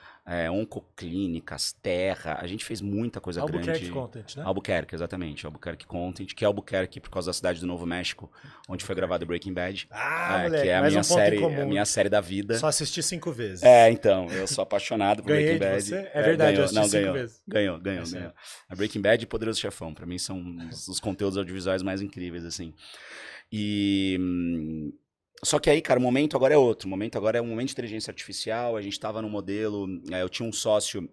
Oncoclínicas, Terra, a gente fez muita coisa Albuquerque grande. Content, né? Albuquerque, exatamente, Albuquerque Content, que é Albuquerque por causa da cidade do Novo México, onde foi gravado Breaking Bad, moleque, que é a mais minha um ponto em série, comum. a minha série da vida. Só assisti 5 vezes. Então, eu sou apaixonado por Ganhei Breaking de Bad. você? É verdade, eu assisti 5 ganhou, vezes. Ganhou. A Breaking Bad e Poderoso Chefão, pra mim são os conteúdos audiovisuais mais incríveis, assim. Só que aí, cara, o momento agora é outro. O momento agora é um momento de inteligência artificial. A gente tava num modelo. Eu tinha um sócio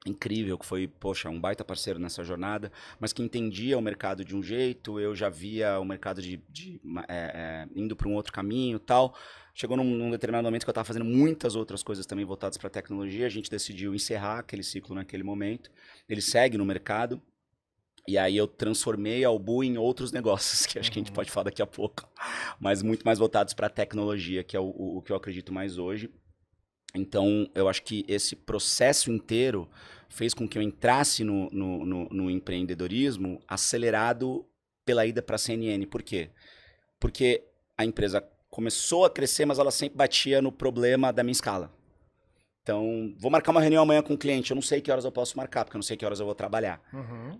incrível, que foi, poxa, um baita parceiro nessa jornada, mas que entendia o mercado de um jeito, eu já via o mercado indo para um outro caminho e tal. Chegou num determinado momento que eu estava fazendo muitas outras coisas também voltadas para tecnologia, a gente decidiu encerrar aquele ciclo naquele momento. Ele segue no mercado, e aí eu transformei a Albu em outros negócios, que acho que a gente pode falar daqui a pouco, mas muito mais voltados para a tecnologia, que é o que eu acredito mais hoje. Então, eu acho que esse processo inteiro fez com que eu entrasse no empreendedorismo acelerado pela ida para a CNN. Por quê? Porque a empresa começou a crescer, mas ela sempre batia no problema da minha escala. Então, vou marcar uma reunião amanhã com o cliente, eu não sei que horas eu posso marcar, porque eu não sei que horas eu vou trabalhar.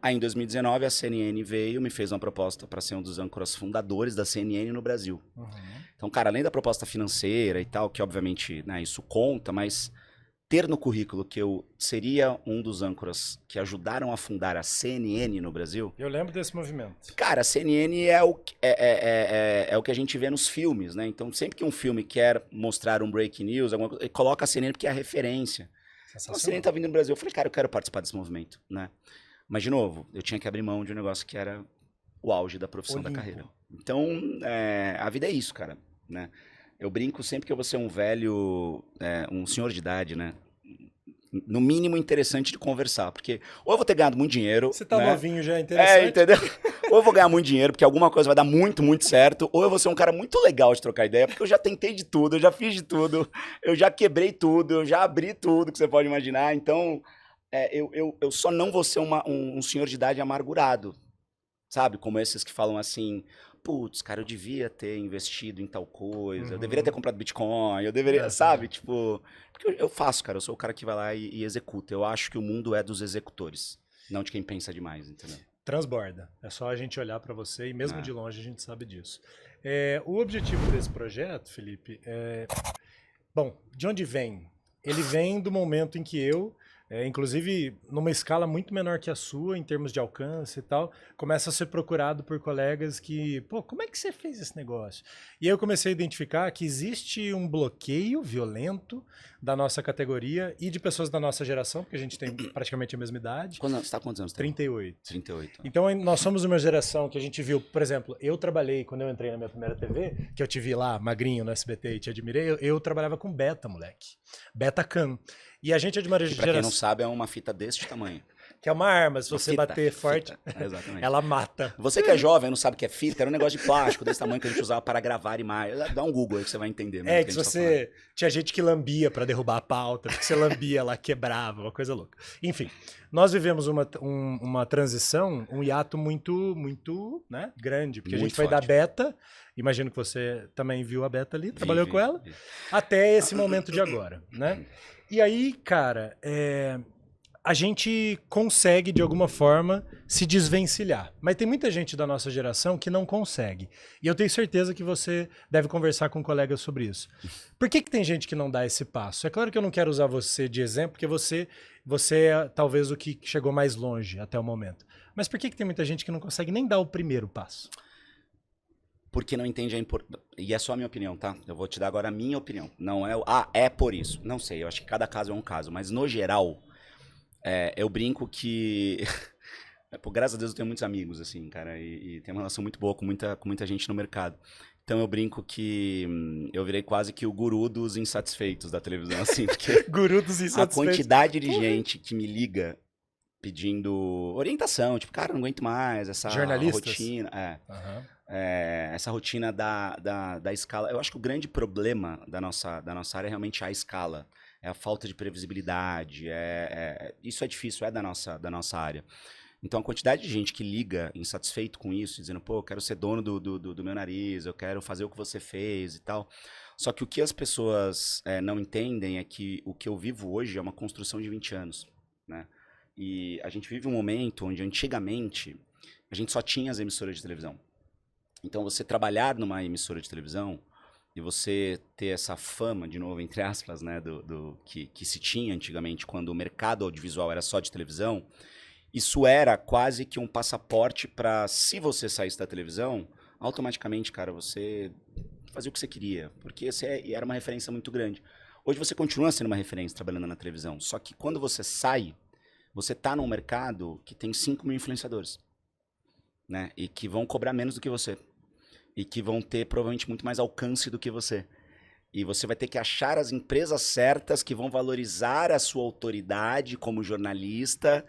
Aí, em 2019, a CNN veio, me fez uma proposta para ser um dos âncoras fundadores da CNN no Brasil. Então, cara, além da proposta financeira e tal, que obviamente, né, isso conta, mas ter no currículo que eu seria um dos âncoras que ajudaram a fundar a CNN no Brasil. Eu lembro desse movimento. Cara, a CNN é o que a gente vê nos filmes, né? Então, sempre que um filme quer mostrar um breaking news, alguma coisa, ele coloca a CNN porque é a referência. Então, a CNN tá vindo no Brasil. Eu falei, cara, eu quero participar desse movimento, né? Mas, de novo, eu tinha que abrir mão de um negócio que era o auge da profissão, da carreira. Então, a vida é isso, cara, né? Eu brinco sempre que eu vou ser um velho, um senhor de idade, né? No mínimo interessante de conversar, porque ou eu vou ter ganhado muito dinheiro... Você tá né? novinho já, é interessante. Entendeu? Ou eu vou ganhar muito dinheiro, porque alguma coisa vai dar muito, muito certo, ou eu vou ser um cara muito legal de trocar ideia, porque eu já tentei de tudo, eu já fiz de tudo, eu já quebrei tudo, eu já abri tudo que você pode imaginar, então eu só não vou ser um senhor de idade amargurado, sabe? Como esses que falam assim... Putz, cara, eu devia ter investido em tal coisa, eu deveria ter comprado Bitcoin, eu deveria, sabe? Tipo, porque eu faço, cara, eu sou o cara que vai lá e executa. Eu acho que o mundo é dos executores, não de quem pensa demais, entendeu? Transborda. É só a gente olhar para você e mesmo de longe a gente sabe disso. O objetivo desse projeto, Felipe, bom, de onde vem? Ele vem do momento em que eu... inclusive numa escala muito menor que a sua, em termos de alcance e tal, começa a ser procurado por colegas que, pô, como é que você fez esse negócio? E aí eu comecei a identificar que existe um bloqueio violento da nossa categoria e de pessoas da nossa geração, porque a gente tem praticamente a mesma idade. Você está quantos anos? 38. 38. Então nós somos uma geração que a gente viu, por exemplo, eu trabalhei, quando eu entrei na minha primeira TV, que eu te vi lá, magrinho no SBT e te admirei, eu trabalhava com Beta, moleque. Betacam. E a gente é de uma geração... Pra quem não sabe, é uma fita desse tamanho. Que é uma arma, se você bater forte, exatamente. ela mata. Você que é jovem não sabe o que é fita, era um negócio de plástico desse tamanho que a gente usava para gravar imagens. Dá um Google aí que você vai entender. Que você... Tinha gente que lambia para derrubar a pauta, porque você lambia, ela quebrava, uma coisa louca. Enfim, nós vivemos uma transição, um hiato muito, muito, né, grande, porque muito a gente foi da Beta, imagino que você também viu a Beta ali, trabalhou com ela, até esse momento de agora, né? E aí, cara, a gente consegue, de alguma forma, se desvencilhar. Mas tem muita gente da nossa geração que não consegue. E eu tenho certeza que você deve conversar com colegas sobre isso. Por que tem gente que não dá esse passo? É claro que eu não quero usar você de exemplo, porque você é talvez o que chegou mais longe até o momento. Mas por que tem muita gente que não consegue nem dar o primeiro passo? Porque não entende a importância. E é só a minha opinião, tá? Eu vou te dar agora a minha opinião. Não é é por isso. Não sei, eu acho que cada caso é um caso. Mas, no geral, eu brinco que... Pô, graças a Deus eu tenho muitos amigos, assim, cara. E tenho uma relação muito boa com muita gente no mercado. Então eu brinco que eu virei quase que o guru dos insatisfeitos da televisão, assim. Porque guru dos insatisfeitos. A quantidade de gente que me liga pedindo orientação. Tipo, cara, não aguento mais essa rotina. Essa rotina da escala. Eu acho que o grande problema da nossa área é realmente a escala. É a falta de previsibilidade. Isso é difícil, é da nossa área. Então a quantidade de gente que liga insatisfeito com isso, dizendo, pô, eu quero ser dono do meu nariz, eu quero fazer o que você fez e tal. Só que o que as pessoas não entendem é que o que eu vivo hoje é uma construção de 20 anos, né? E a gente vive um momento onde antigamente a gente só tinha as emissoras de televisão. Então você trabalhar numa emissora de televisão e você ter essa fama, de novo, entre aspas, né, que se tinha antigamente quando o mercado audiovisual era só de televisão, isso era quase que um passaporte para, se você saísse da televisão, automaticamente, cara, você fazia o que você queria, porque você era uma referência muito grande. Hoje você continua sendo uma referência trabalhando na televisão, só que quando você sai, Você tá num mercado que tem 5 mil influenciadores, né? E que vão cobrar menos do que você. E que vão ter provavelmente muito mais alcance do que você. E você vai ter que achar as empresas certas que vão valorizar a sua autoridade como jornalista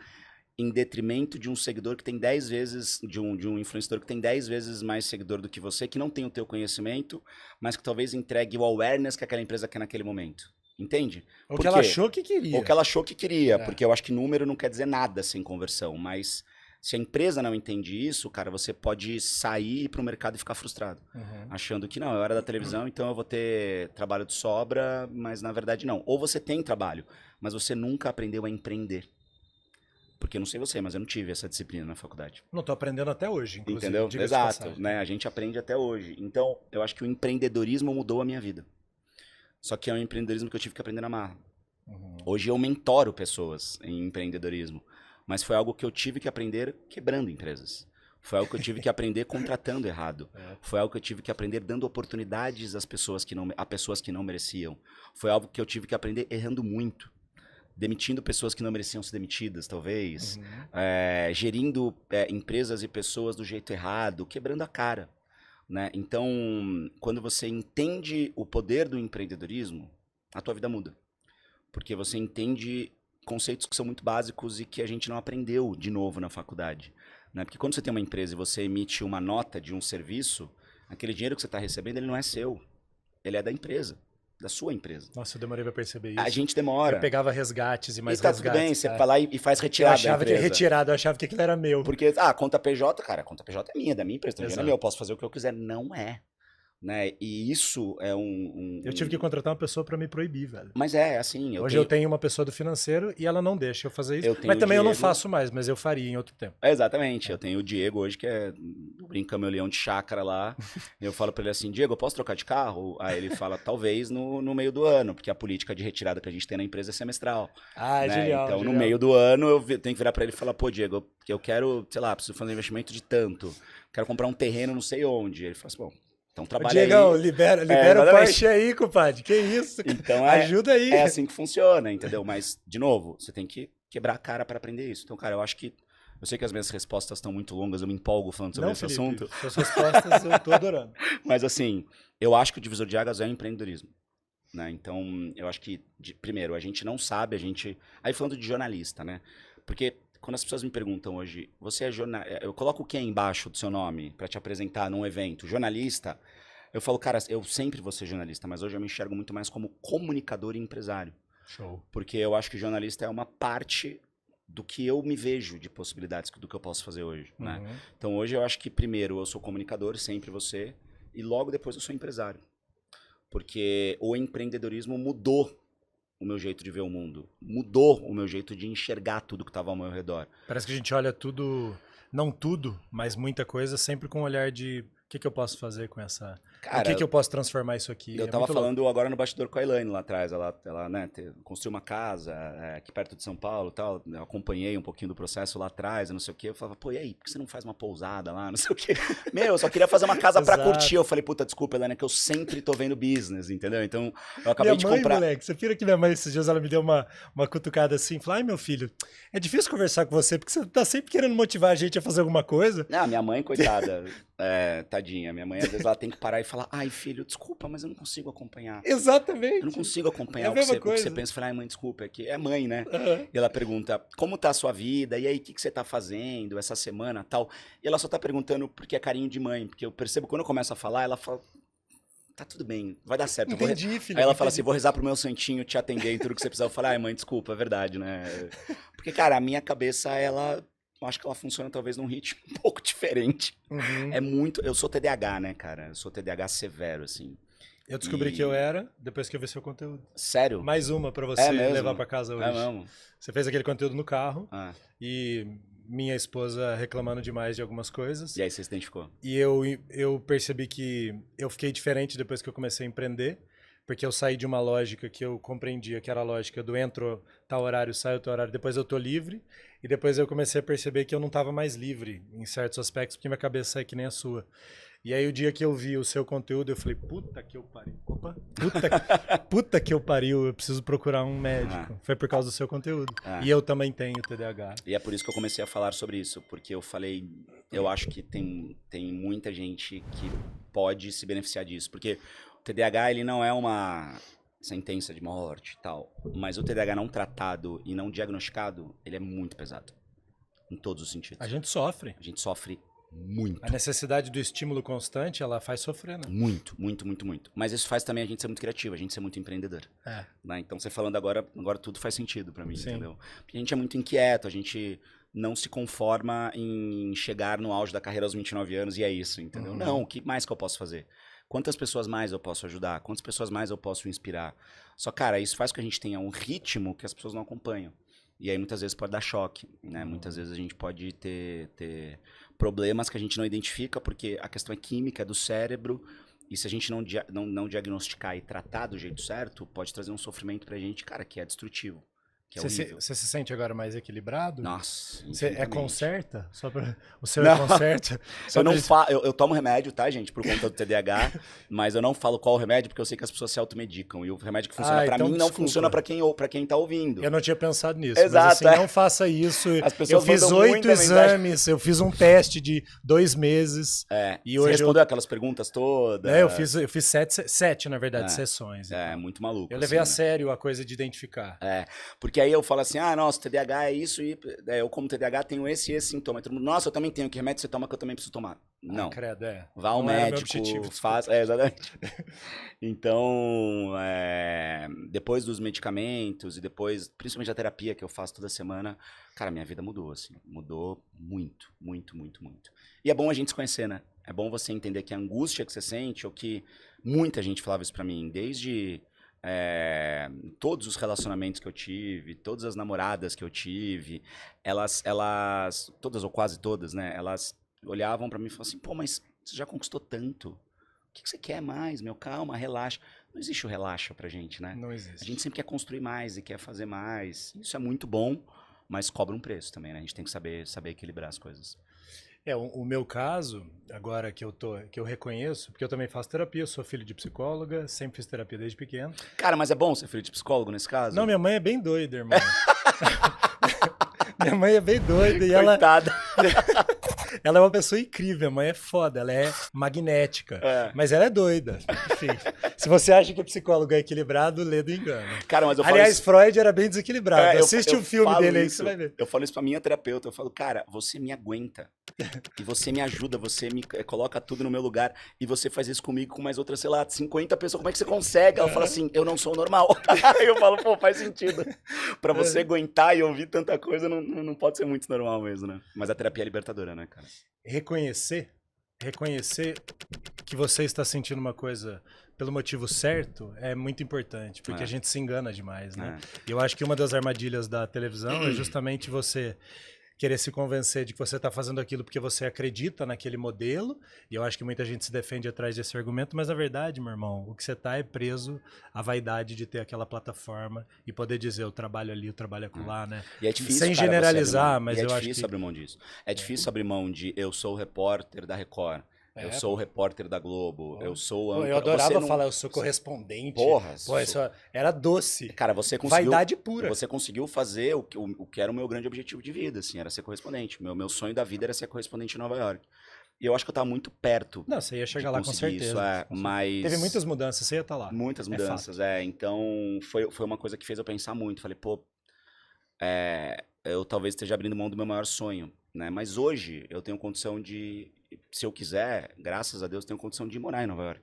em detrimento de um seguidor que tem 10 vezes, de um influenciador que tem 10 vezes mais seguidor do que você, que não tem o teu conhecimento, mas que talvez entregue o awareness que aquela empresa quer naquele momento. Entende? Ou Por que ela quê? achou que queria. Ou que ela achou que queria, É. porque eu acho que número não quer dizer nada sem conversão, mas se a empresa não entende isso, cara, você pode sair para o mercado e ficar frustrado, achando que não, é hora da televisão, então eu vou ter trabalho de sobra, mas na verdade não. Ou você tem trabalho, mas você nunca aprendeu a empreender. Porque eu não sei você, mas eu não tive essa disciplina na faculdade. Não, tô aprendendo até hoje, inclusive. Entendeu? diga-se de Exato, passagem. né? A gente aprende até hoje. Então, eu acho que o empreendedorismo mudou a minha vida. Só que é um empreendedorismo que eu tive que aprender na marra. Hoje eu mentoro pessoas em empreendedorismo, mas foi algo que eu tive que aprender quebrando empresas. Foi algo que eu tive que aprender contratando errado. Foi algo que eu tive que aprender dando oportunidades às pessoas a pessoas que não mereciam. Foi algo que eu tive que aprender errando muito. Demitindo pessoas que não mereciam ser demitidas, talvez. Gerindo empresas e pessoas do jeito errado, quebrando a cara. Né? Então, quando você entende o poder do empreendedorismo, a tua vida muda. Porque você entende conceitos que são muito básicos e que a gente não aprendeu de novo na faculdade. Né? Porque quando você tem uma empresa e você emite uma nota de um serviço, aquele dinheiro que você está recebendo, ele não é seu. Ele é da empresa, da sua empresa. Nossa, eu demorei pra perceber isso. A gente demora. Eu pegava resgates e mais E tá resgates. tudo bem, você vai lá e faz Eu retirada da achava que empresa. retirado, eu achava que aquilo era meu. Porque, a conta PJ, cara, a conta PJ é minha, da minha empresa, então o dinheiro é Exato. meu, eu posso fazer o que eu quiser. Não é. Né? E isso é Eu tive que contratar uma pessoa pra me proibir, velho. Mas é, assim... Hoje eu tenho uma pessoa do financeiro e ela não deixa eu fazer isso. Mas também eu não faço mais, mas eu faria em outro tempo. Exatamente. Eu tenho o Diego hoje, que é o brinca-meu-leão de chácara lá. Eu falo pra ele assim, Diego, eu posso trocar de carro? Aí ele fala, talvez no meio do ano, porque a política de retirada que a gente tem na empresa é semestral. Ah, né? genial. Então, genial. no meio do ano, eu tenho que virar pra ele e falar, pô, Diego, eu quero, sei lá, preciso fazer um investimento de tanto. Quero comprar um terreno não sei onde. Ele fala assim, bom... Então trabalha Diegão, aí. libera o Porsche aí, compadre. Que isso? Então ajuda aí. É assim que funciona, entendeu? Mas, de novo, você tem que quebrar a cara para aprender isso. Então, cara, eu acho que... Eu sei que as minhas respostas estão muito longas, eu me empolgo falando sobre esse assunto. Suas respostas eu tô adorando. Mas, assim, eu acho que o divisor de águas é o empreendedorismo. Né? Então, eu acho que, primeiro, a gente não sabe, Aí falando de jornalista, né? Porque... Quando as pessoas me perguntam hoje, você é jornalista? Eu coloco o que embaixo do seu nome para te apresentar num evento? Jornalista? Eu falo, cara, eu sempre vou ser jornalista, mas hoje eu me enxergo muito mais como comunicador e empresário. Show. Porque eu acho que jornalista é uma parte do que eu me vejo de possibilidades do que eu posso fazer hoje. Né? Então hoje eu acho que primeiro eu sou comunicador, sempre você, e logo depois eu sou empresário. Porque o empreendedorismo mudou o meu jeito de ver o mundo. Mudou o meu jeito de enxergar tudo que estava ao meu redor. Parece que a gente olha tudo, não tudo, mas muita coisa, sempre com um olhar de o que eu posso fazer com essa... Cara, o que eu posso transformar isso aqui? Eu tava falando agora no bastidor com a Elaine lá atrás. Ela né, construiu uma casa aqui perto de São Paulo e tal. Eu acompanhei um pouquinho do processo lá atrás, não sei o quê. Eu falava, pô, e aí, por que você não faz uma pousada lá, não sei o quê? Meu, eu só queria fazer uma casa pra curtir. Eu falei, puta, desculpa, Elaine, é que eu sempre tô vendo business, entendeu? Então, eu acabei de comprar... Moleque, você pira que minha mãe, esses dias, ela me deu uma cutucada assim, falou, ai, meu filho, é difícil conversar com você, porque você tá sempre querendo motivar a gente a fazer alguma coisa. Não, minha mãe, coitada, tadinha. Minha mãe, às vezes, ela tem que parar e falar, ai, filho, desculpa, mas eu não consigo acompanhar. Exatamente. Eu não consigo acompanhar o que você pensa. Eu falei, ai, mãe, desculpa, é que é mãe, né? E ela pergunta, como tá a sua vida? E aí, o que você tá fazendo essa semana, tal? E ela só tá perguntando porque é carinho de mãe. Porque eu percebo, quando eu começo a falar, ela fala, tá tudo bem, vai dar certo. Entendi, filho. Aí ela fala assim, vou rezar pro meu santinho te atender em tudo que você precisar. Eu falo, ai, mãe, desculpa, é verdade, né? Porque, cara, a minha cabeça, eu acho que ela funciona talvez num ritmo um pouco diferente. É muito... Eu sou TDAH, né, cara? Eu sou TDAH severo, assim. Eu descobri que eu era, depois que eu vi seu conteúdo. Sério? Mais uma pra você levar pra casa hoje. É mesmo? Você fez aquele conteúdo no carro e minha esposa reclamando demais de algumas coisas. E aí você se identificou? E eu percebi que eu fiquei diferente depois que eu comecei a empreender, porque eu saí de uma lógica que eu compreendia, que era a lógica do entro tal horário, saio tal horário, depois eu tô livre. E depois eu comecei a perceber que eu não estava mais livre em certos aspectos, porque minha cabeça sai que nem a sua. E aí o dia que eu vi o seu conteúdo, eu falei, puta que eu pariu. Opa, puta que eu pariu, eu preciso procurar um médico. Foi por causa do seu conteúdo. E eu também tenho TDAH. E é por isso que eu comecei a falar sobre isso, porque eu falei, eu acho que tem muita gente que pode se beneficiar disso, porque o TDAH, ele não é uma sentença de morte e tal, mas o TDAH não tratado e não diagnosticado, ele é muito pesado, em todos os sentidos. A gente sofre. A gente sofre muito. A necessidade do estímulo constante, ela faz sofrer, né? Muito, muito, muito, muito. Mas isso faz também a gente ser muito criativo, a gente ser muito empreendedor. Né? Então, você falando agora tudo faz sentido pra mim, entendeu? Porque a gente é muito inquieto, a gente não se conforma em chegar no auge da carreira aos 29 anos e é isso, entendeu? Não, o que mais que eu posso fazer? Quantas pessoas mais eu posso ajudar? Quantas pessoas mais eu posso inspirar? Só, cara, isso faz com que a gente tenha um ritmo que as pessoas não acompanham. E aí, muitas vezes, pode dar choque, né? Muitas vezes a gente pode ter problemas que a gente não identifica, porque a questão é química, é do cérebro, e se a gente não diagnosticar e tratar do jeito certo, pode trazer um sofrimento pra gente, cara, que é destrutivo. Você se sente agora mais equilibrado? Nossa. Você é Concerta? Só pra... O seu é Concerta? Eu tomo remédio, tá, gente, por conta do TDAH, mas eu não falo qual remédio porque eu sei que as pessoas se automedicam. E o remédio que funciona pra mim não funciona pra quem tá ouvindo. Eu não tinha pensado nisso. Exato. Mas assim, não faça isso. Eu fiz 8 exames, eu fiz um teste de 2 meses. E hoje você respondeu aquelas perguntas todas? Eu fiz 7, na verdade, sessões. É, muito maluco. Eu levei a sério a coisa de identificar. Porque aí eu falo assim, nossa, TDAH é isso, e eu como TDAH tenho esse sintoma. E todo mundo, nossa, eu também tenho, que remédio você toma que eu também preciso tomar? Não. Credo, vá ao médico, faz... exatamente. Então, depois dos medicamentos e depois, principalmente a terapia que eu faço toda semana, cara, minha vida mudou, assim. Mudou muito, muito, muito, muito. E é bom a gente se conhecer, né? É bom você entender que a angústia que você sente, ou que muita gente falava isso pra mim, desde... todos os relacionamentos que eu tive, todas as namoradas que eu tive, elas todas ou quase todas, né? Elas olhavam pra mim e falavam assim, pô, mas você já conquistou tanto. O que você quer mais, meu? Calma, relaxa. Não existe o relaxa pra gente, né? Não existe. A gente sempre quer construir mais e quer fazer mais. Isso é muito bom, mas cobra um preço também, né? A gente tem que saber equilibrar as coisas. O meu caso, agora que eu reconheço, porque eu também faço terapia, eu sou filho de psicóloga, sempre fiz terapia desde pequeno. Cara, mas é bom ser filho de psicólogo nesse caso? Não, minha mãe é bem doida, irmão. Minha mãe é bem doida e Coitada. Ela é uma pessoa incrível, minha mãe é foda, ela é magnética, mas ela é doida. Enfim, se você acha que psicólogo é equilibrado, lê do engano. Cara, mas Aliás, Freud era bem desequilibrado. Assiste o filme dele aí que você vai ver. Eu falo isso pra minha terapeuta, eu falo, cara, você me aguenta. E você me ajuda, você me coloca tudo no meu lugar. E você faz isso comigo com mais outras, sei lá, 50 pessoas. Como é que você consegue? Ela fala assim, eu não sou normal. Aí eu falo, pô, faz sentido. Pra você aguentar e ouvir tanta coisa, não pode ser muito normal mesmo, né? Mas a terapia é libertadora, né, cara? Reconhecer que você está sentindo uma coisa pelo motivo certo é muito importante, porque a gente se engana demais, né? E eu acho que uma das armadilhas da televisão é justamente você querer se convencer de que você está fazendo aquilo porque você acredita naquele modelo, e eu acho que muita gente se defende atrás desse argumento, mas na verdade, meu irmão, o que você está é preso à vaidade de ter aquela plataforma e poder dizer, eu trabalho ali, eu trabalho acolá, né? E é difícil, sem generalizar, mas eu acho que... É difícil abrir mão disso. É difícil abrir mão de eu sou o repórter da Record, eu sou o repórter da Globo, eu sou... eu adorava falar, eu sou correspondente. Porra. Isso era doce. Cara, você conseguiu... Vaidade pura. Você conseguiu fazer o que era o meu grande objetivo de vida, assim, era ser correspondente. Meu sonho da vida era ser correspondente em Nova York. E eu acho que eu tava muito perto. Não, você ia chegar lá com certeza. Isso, mas... Teve muitas mudanças, você ia estar lá. Muitas mudanças, Então, foi uma coisa que fez eu pensar muito. Falei, pô, eu talvez esteja abrindo mão do meu maior sonho, né? Mas hoje eu tenho condição de... Se eu quiser, graças a Deus, tenho condição de morar em Nova York.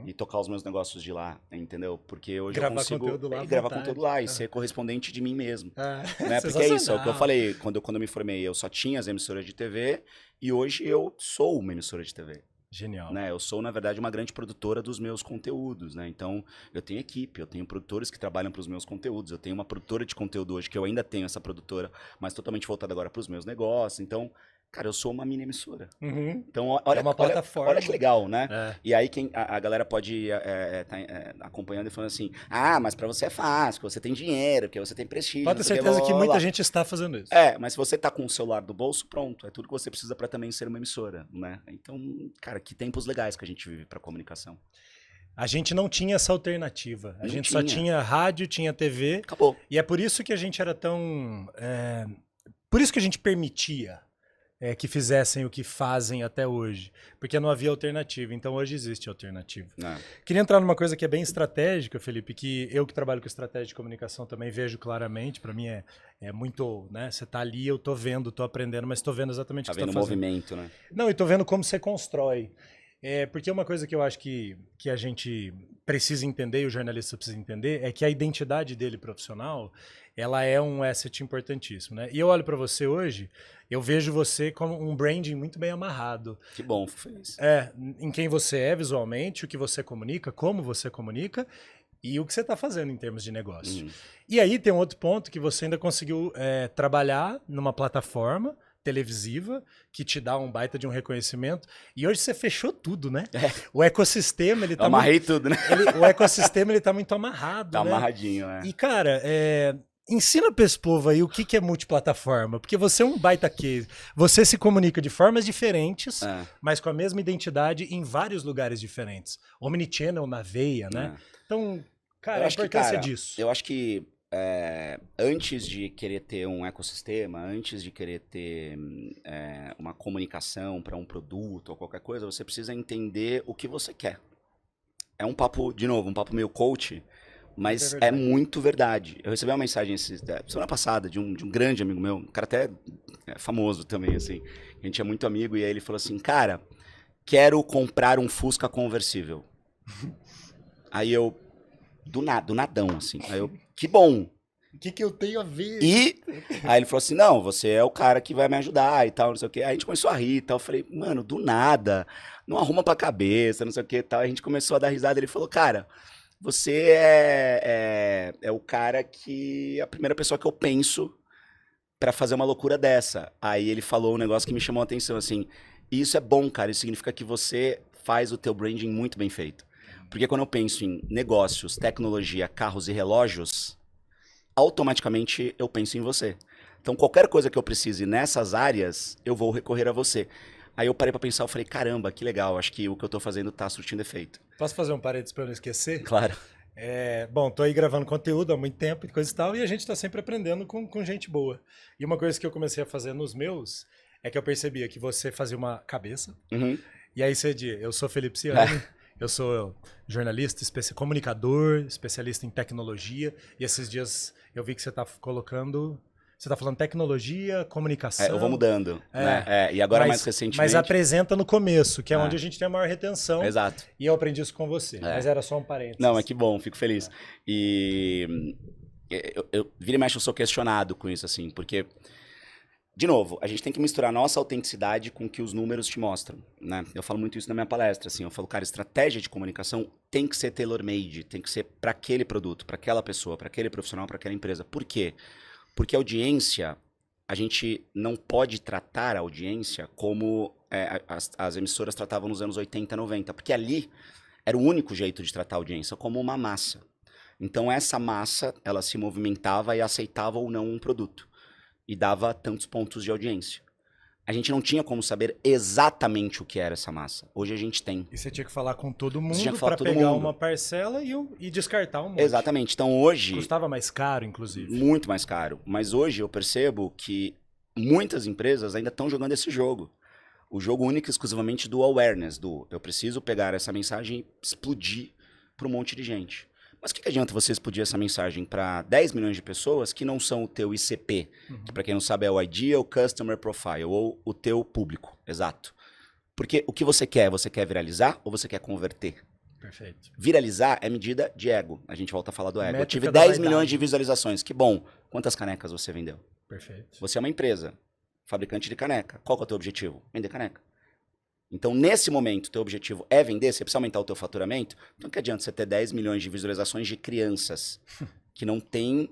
E tocar os meus negócios de lá, entendeu? Porque hoje eu consigo gravar conteúdo lá e ser correspondente de mim mesmo. Né? Porque é isso, é o que eu falei. Quando eu me formei, eu só tinha as emissoras de TV e hoje eu sou uma emissora de TV. Genial. Né? Eu sou, na verdade, uma grande produtora dos meus conteúdos, né? Então, eu tenho equipe, eu tenho produtores que trabalham para os meus conteúdos, eu tenho uma produtora de conteúdo hoje, que eu ainda tenho essa produtora, mas totalmente voltada agora para os meus negócios. Então, Cara, eu sou uma mini emissora. Uhum. Então, olha, uma plataforma. olha que legal, né? É. E aí a galera pode tá acompanhando e falando assim, mas pra você é fácil, porque você tem dinheiro, porque você tem prestígio. Pode ter certeza que muita gente está fazendo isso. Mas se você tá com o celular do bolso, pronto. É tudo que você precisa pra também ser uma emissora, né? Então, cara, que tempos legais que a gente vive pra comunicação. A gente não tinha essa alternativa. A gente tinha. só tinha rádio, tinha TV. Acabou. E é por isso que a gente era tão... por isso que a gente permitia que fizessem o que fazem até hoje. Porque não havia alternativa. Então hoje existe alternativa. Queria entrar numa coisa que é bem estratégica, Felipe, que eu que trabalho com estratégia de comunicação também vejo claramente. Para mim é muito, né? Você tá ali, eu tô vendo, tô aprendendo, mas tô vendo exatamente o que você tá fazendo. Tá vendo o movimento, né? Não, e tô vendo como você constrói. Porque uma coisa que eu acho que a gente precisa entender, e o jornalista precisa entender, é que a identidade dele profissional, ela é um asset importantíssimo, né? E eu olho para você hoje, eu vejo você como um branding muito bem amarrado. Que bom, feliz. Em quem você é visualmente, o que você comunica, como você comunica e o que você está fazendo em termos de negócio. E aí tem um outro ponto que você ainda conseguiu trabalhar numa plataforma televisiva, que te dá um baita de um reconhecimento. E hoje você fechou tudo, né? O ecossistema, ele tá... Amarrei tudo, né? O ecossistema, ele tá muito amarrado, tá né? Amarradinho, E, cara, ensina pra esse povo aí o que é multiplataforma, porque você é um baita case. Você se comunica de formas diferentes, mas com a mesma identidade em vários lugares diferentes. Omnichannel na veia, né? Então, cara, a importância disso. Eu acho que antes de querer ter um ecossistema, antes de querer ter uma comunicação para um produto ou qualquer coisa, você precisa entender o que você quer. É um papo, de novo, um papo meio coach, mas é muito verdade. Eu recebi uma mensagem semana passada de um grande amigo meu, um cara até famoso também, assim. A gente é muito amigo e aí ele falou assim, cara, quero comprar um Fusca conversível. Aí eu, do nadão, assim. Aí eu, que bom. O que eu tenho a ver? E aí ele falou assim, não, você é o cara que vai me ajudar e tal, não sei o quê. Aí a gente começou a rir e tal. Eu falei, mano, do nada, não arruma pra cabeça, não sei o que e tal. Aí a gente começou a dar risada. Ele falou, cara, você é o cara que... a primeira pessoa que eu penso pra fazer uma loucura dessa. Aí ele falou um negócio que me chamou a atenção, assim. E isso é bom, cara. Isso significa que você faz o teu branding muito bem feito. Porque quando eu penso em negócios, tecnologia, carros e relógios, automaticamente eu penso em você. Então, qualquer coisa que eu precise nessas áreas, eu vou recorrer a você. Aí eu parei pra pensar, eu falei, caramba, que legal, acho que o que eu tô fazendo tá surtindo efeito. Posso fazer um parênteses pra eu não esquecer? Claro. Bom, tô aí gravando conteúdo há muito tempo e coisa e tal, e a gente tá sempre aprendendo com gente boa. E uma coisa que eu comecei a fazer nos meus é que eu percebia que você fazia uma cabeça, e aí você dizia, eu sou Felipe Ciani, eu sou jornalista, comunicador, especialista em tecnologia, e esses dias eu vi que você tá colocando... Você tá falando tecnologia, comunicação... eu vou mudando, né? E agora mais recentemente... Mas apresenta no começo, que é onde a gente tem a maior retenção. Exato. E eu aprendi isso com você, mas era só um parênteses. Não, é que bom, fico feliz. E eu vira e mexe, eu sou questionado com isso, assim, porque... De novo, a gente tem que misturar a nossa autenticidade com o que os números te mostram, né? Eu falo muito isso na minha palestra, assim. Eu falo, cara, estratégia de comunicação tem que ser tailor-made, tem que ser para aquele produto, para aquela pessoa, para aquele profissional, para aquela empresa. Por quê? Porque a audiência, a gente não pode tratar a audiência como as emissoras tratavam nos anos 80, 90. Porque ali era o único jeito de tratar a audiência, como uma massa. Então essa massa, ela se movimentava e aceitava ou não um produto. E dava tantos pontos de audiência. A gente não tinha como saber exatamente o que era essa massa. Hoje a gente tem. E você tinha que falar com todo mundo para pegar uma parcela e descartar um monte. Exatamente. Então hoje... Custava mais caro, inclusive. Muito mais caro. Mas hoje eu percebo que muitas empresas ainda estão jogando esse jogo. O jogo único e exclusivamente do awareness, do eu preciso pegar essa mensagem e explodir para um monte de gente. Mas o que adianta você explodir essa mensagem para 10 milhões de pessoas que não são o teu ICP, que para quem não sabe é o Ideal Customer Profile, ou o teu público, exato. Porque o que você quer viralizar ou você quer converter? Perfeito. Viralizar é medida de ego, a gente volta a falar do ego. Eu tive 10 milhões de visualizações, que bom. Quantas canecas você vendeu? Perfeito. Você é uma empresa, fabricante de caneca. Qual que é o teu objetivo? Vender caneca. Então, nesse momento, o teu objetivo é vender, você precisa aumentar o teu faturamento, então que adianta você ter 10 milhões de visualizações de crianças que não têm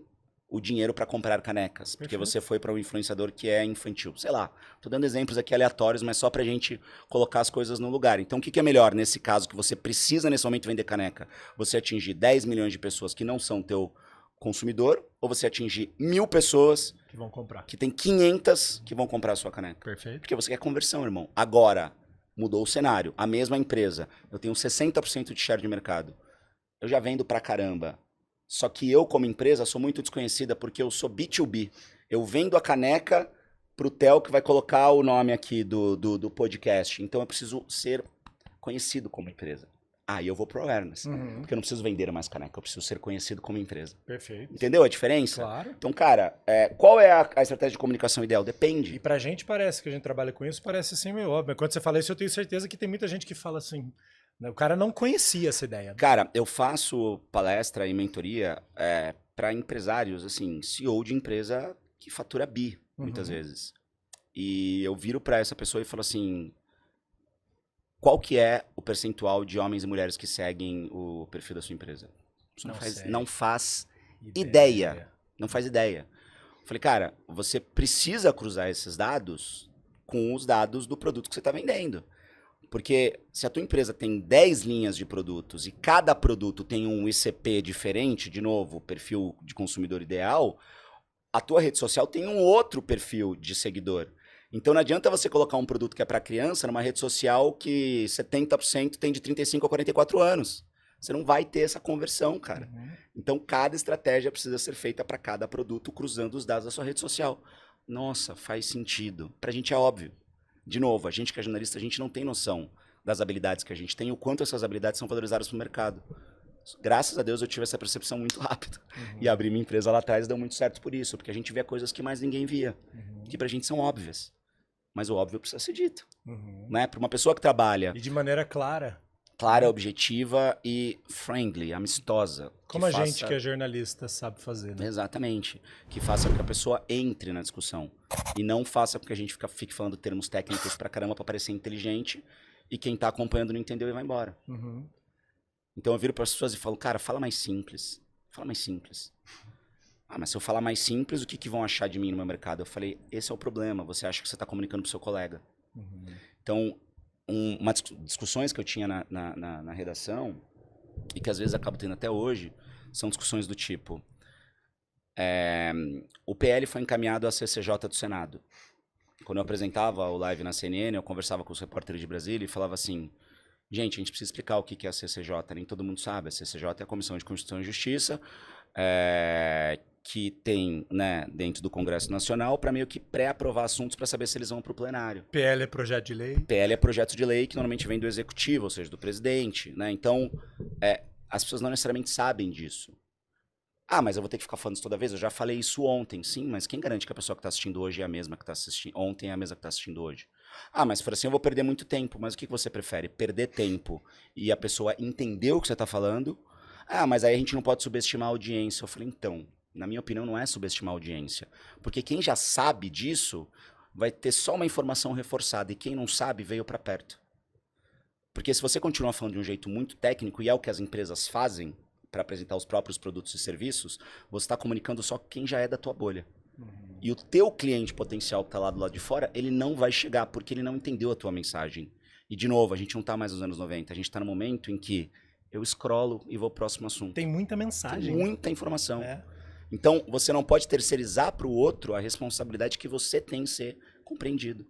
o dinheiro para comprar canecas. Porque Perfeito. você foi para um influenciador que é infantil. Sei lá, tô dando exemplos aqui aleatórios, mas só pra gente colocar as coisas no lugar. Então, o que é melhor nesse caso que você precisa nesse momento vender caneca? Você atingir 10 milhões de pessoas que não são teu consumidor, ou você atingir 1000 pessoas Que vão comprar. que tem 500 que vão comprar a sua caneca? Perfeito. Porque você quer conversão, irmão. Agora, mudou o cenário. A mesma empresa, eu tenho 60% de share de mercado. Eu já vendo pra caramba. Só que eu, como empresa, sou muito desconhecida porque eu sou B2B. Eu vendo a caneca pro Theo que vai colocar o nome aqui do podcast. Então eu preciso ser conhecido como empresa. Aí eu vou pro awareness. Uhum. Porque eu não preciso vender mais caneca, eu preciso ser conhecido como empresa. Perfeito. Entendeu a diferença? Claro. Então, cara, qual é a estratégia de comunicação ideal? Depende. E pra gente parece que a gente trabalha com isso, parece assim meio óbvio. Mas quando você fala isso, eu tenho certeza que tem muita gente que fala assim. Né? O cara não conhecia essa ideia. Cara, eu faço palestra e mentoria para empresários, assim, CEO de empresa que fatura bi, muitas vezes. E eu viro para essa pessoa e falo assim, qual que é o percentual de homens e mulheres que seguem o perfil da sua empresa? Você não faz ideia. Não faz ideia. Eu falei, cara, você precisa cruzar esses dados com os dados do produto que você está vendendo. Porque se a tua empresa tem 10 linhas de produtos e cada produto tem um ICP diferente, de novo, perfil de consumidor ideal, a tua rede social tem um outro perfil de seguidor. Então não adianta você colocar um produto que é para criança numa rede social que 70% tem de 35 a 44 anos. Você não vai ter essa conversão, cara. Então cada estratégia precisa ser feita para cada produto cruzando os dados da sua rede social. Nossa, faz sentido. Pra gente é óbvio. De novo, a gente que é jornalista, a gente não tem noção das habilidades que a gente tem e o quanto essas habilidades são valorizadas no mercado. Graças a Deus eu tive essa percepção muito rápido. E abrir minha empresa lá atrás deu muito certo por isso, porque a gente vê coisas que mais ninguém via, que pra gente são óbvias. Mas o óbvio precisa ser dito. Né? Para uma pessoa que trabalha... E de maneira clara. Clara, objetiva e friendly, amistosa. Como a gente que é jornalista sabe fazer, né? Exatamente. Que faça com que a pessoa entre na discussão. E não faça com que a gente fique falando termos técnicos pra caramba pra parecer inteligente e quem tá acompanhando não entendeu e vai embora. Então eu viro para as pessoas e falo, cara, fala mais simples. Fala mais simples. Ah, mas se eu falar mais simples, o que vão achar de mim no meu mercado? Eu falei, esse é o problema. Você acha que você tá comunicando pro seu colega. Então, discussões que eu tinha na redação, e que às vezes acabo tendo até hoje, são discussões do tipo, o PL foi encaminhado à CCJ do Senado. Quando eu apresentava o live na CNN, eu conversava com os repórteres de Brasília e falava assim, gente, a gente precisa explicar o que é a CCJ, nem todo mundo sabe. A CCJ é a Comissão de Constituição e Justiça, que tem, né, dentro do Congresso Nacional para meio que pré-aprovar assuntos para saber se eles vão para o plenário. PL é projeto de lei? PL é projeto de lei que normalmente vem do executivo, ou seja, do presidente, né? Então, as pessoas não necessariamente sabem disso. Ah, mas eu vou ter que ficar falando isso toda vez? Eu já falei isso ontem, sim, mas quem garante que a pessoa que está assistindo hoje é a mesma que está assistindo ontem, é a mesma que está assistindo hoje? Ah, mas assim, eu vou perder muito tempo, mas o que você prefere? Perder tempo e a pessoa entender o que você está falando? Ah, mas aí a gente não pode subestimar a audiência. Eu falei, então, na minha opinião, não é subestimar a audiência. Porque quem já sabe disso vai ter só uma informação reforçada e quem não sabe veio para perto. Porque se você continuar falando de um jeito muito técnico, e é o que as empresas fazem para apresentar os próprios produtos e serviços, você está comunicando só quem já é da tua bolha. E o teu cliente potencial que está lá do lado de fora, ele não vai chegar porque ele não entendeu a tua mensagem. E de novo, a gente não está mais nos anos 90, a gente está no momento em que eu scrollo e vou pro próximo assunto. Tem muita mensagem. Tem muita informação. Então, você não pode terceirizar para o outro a responsabilidade que você tem em ser compreendido.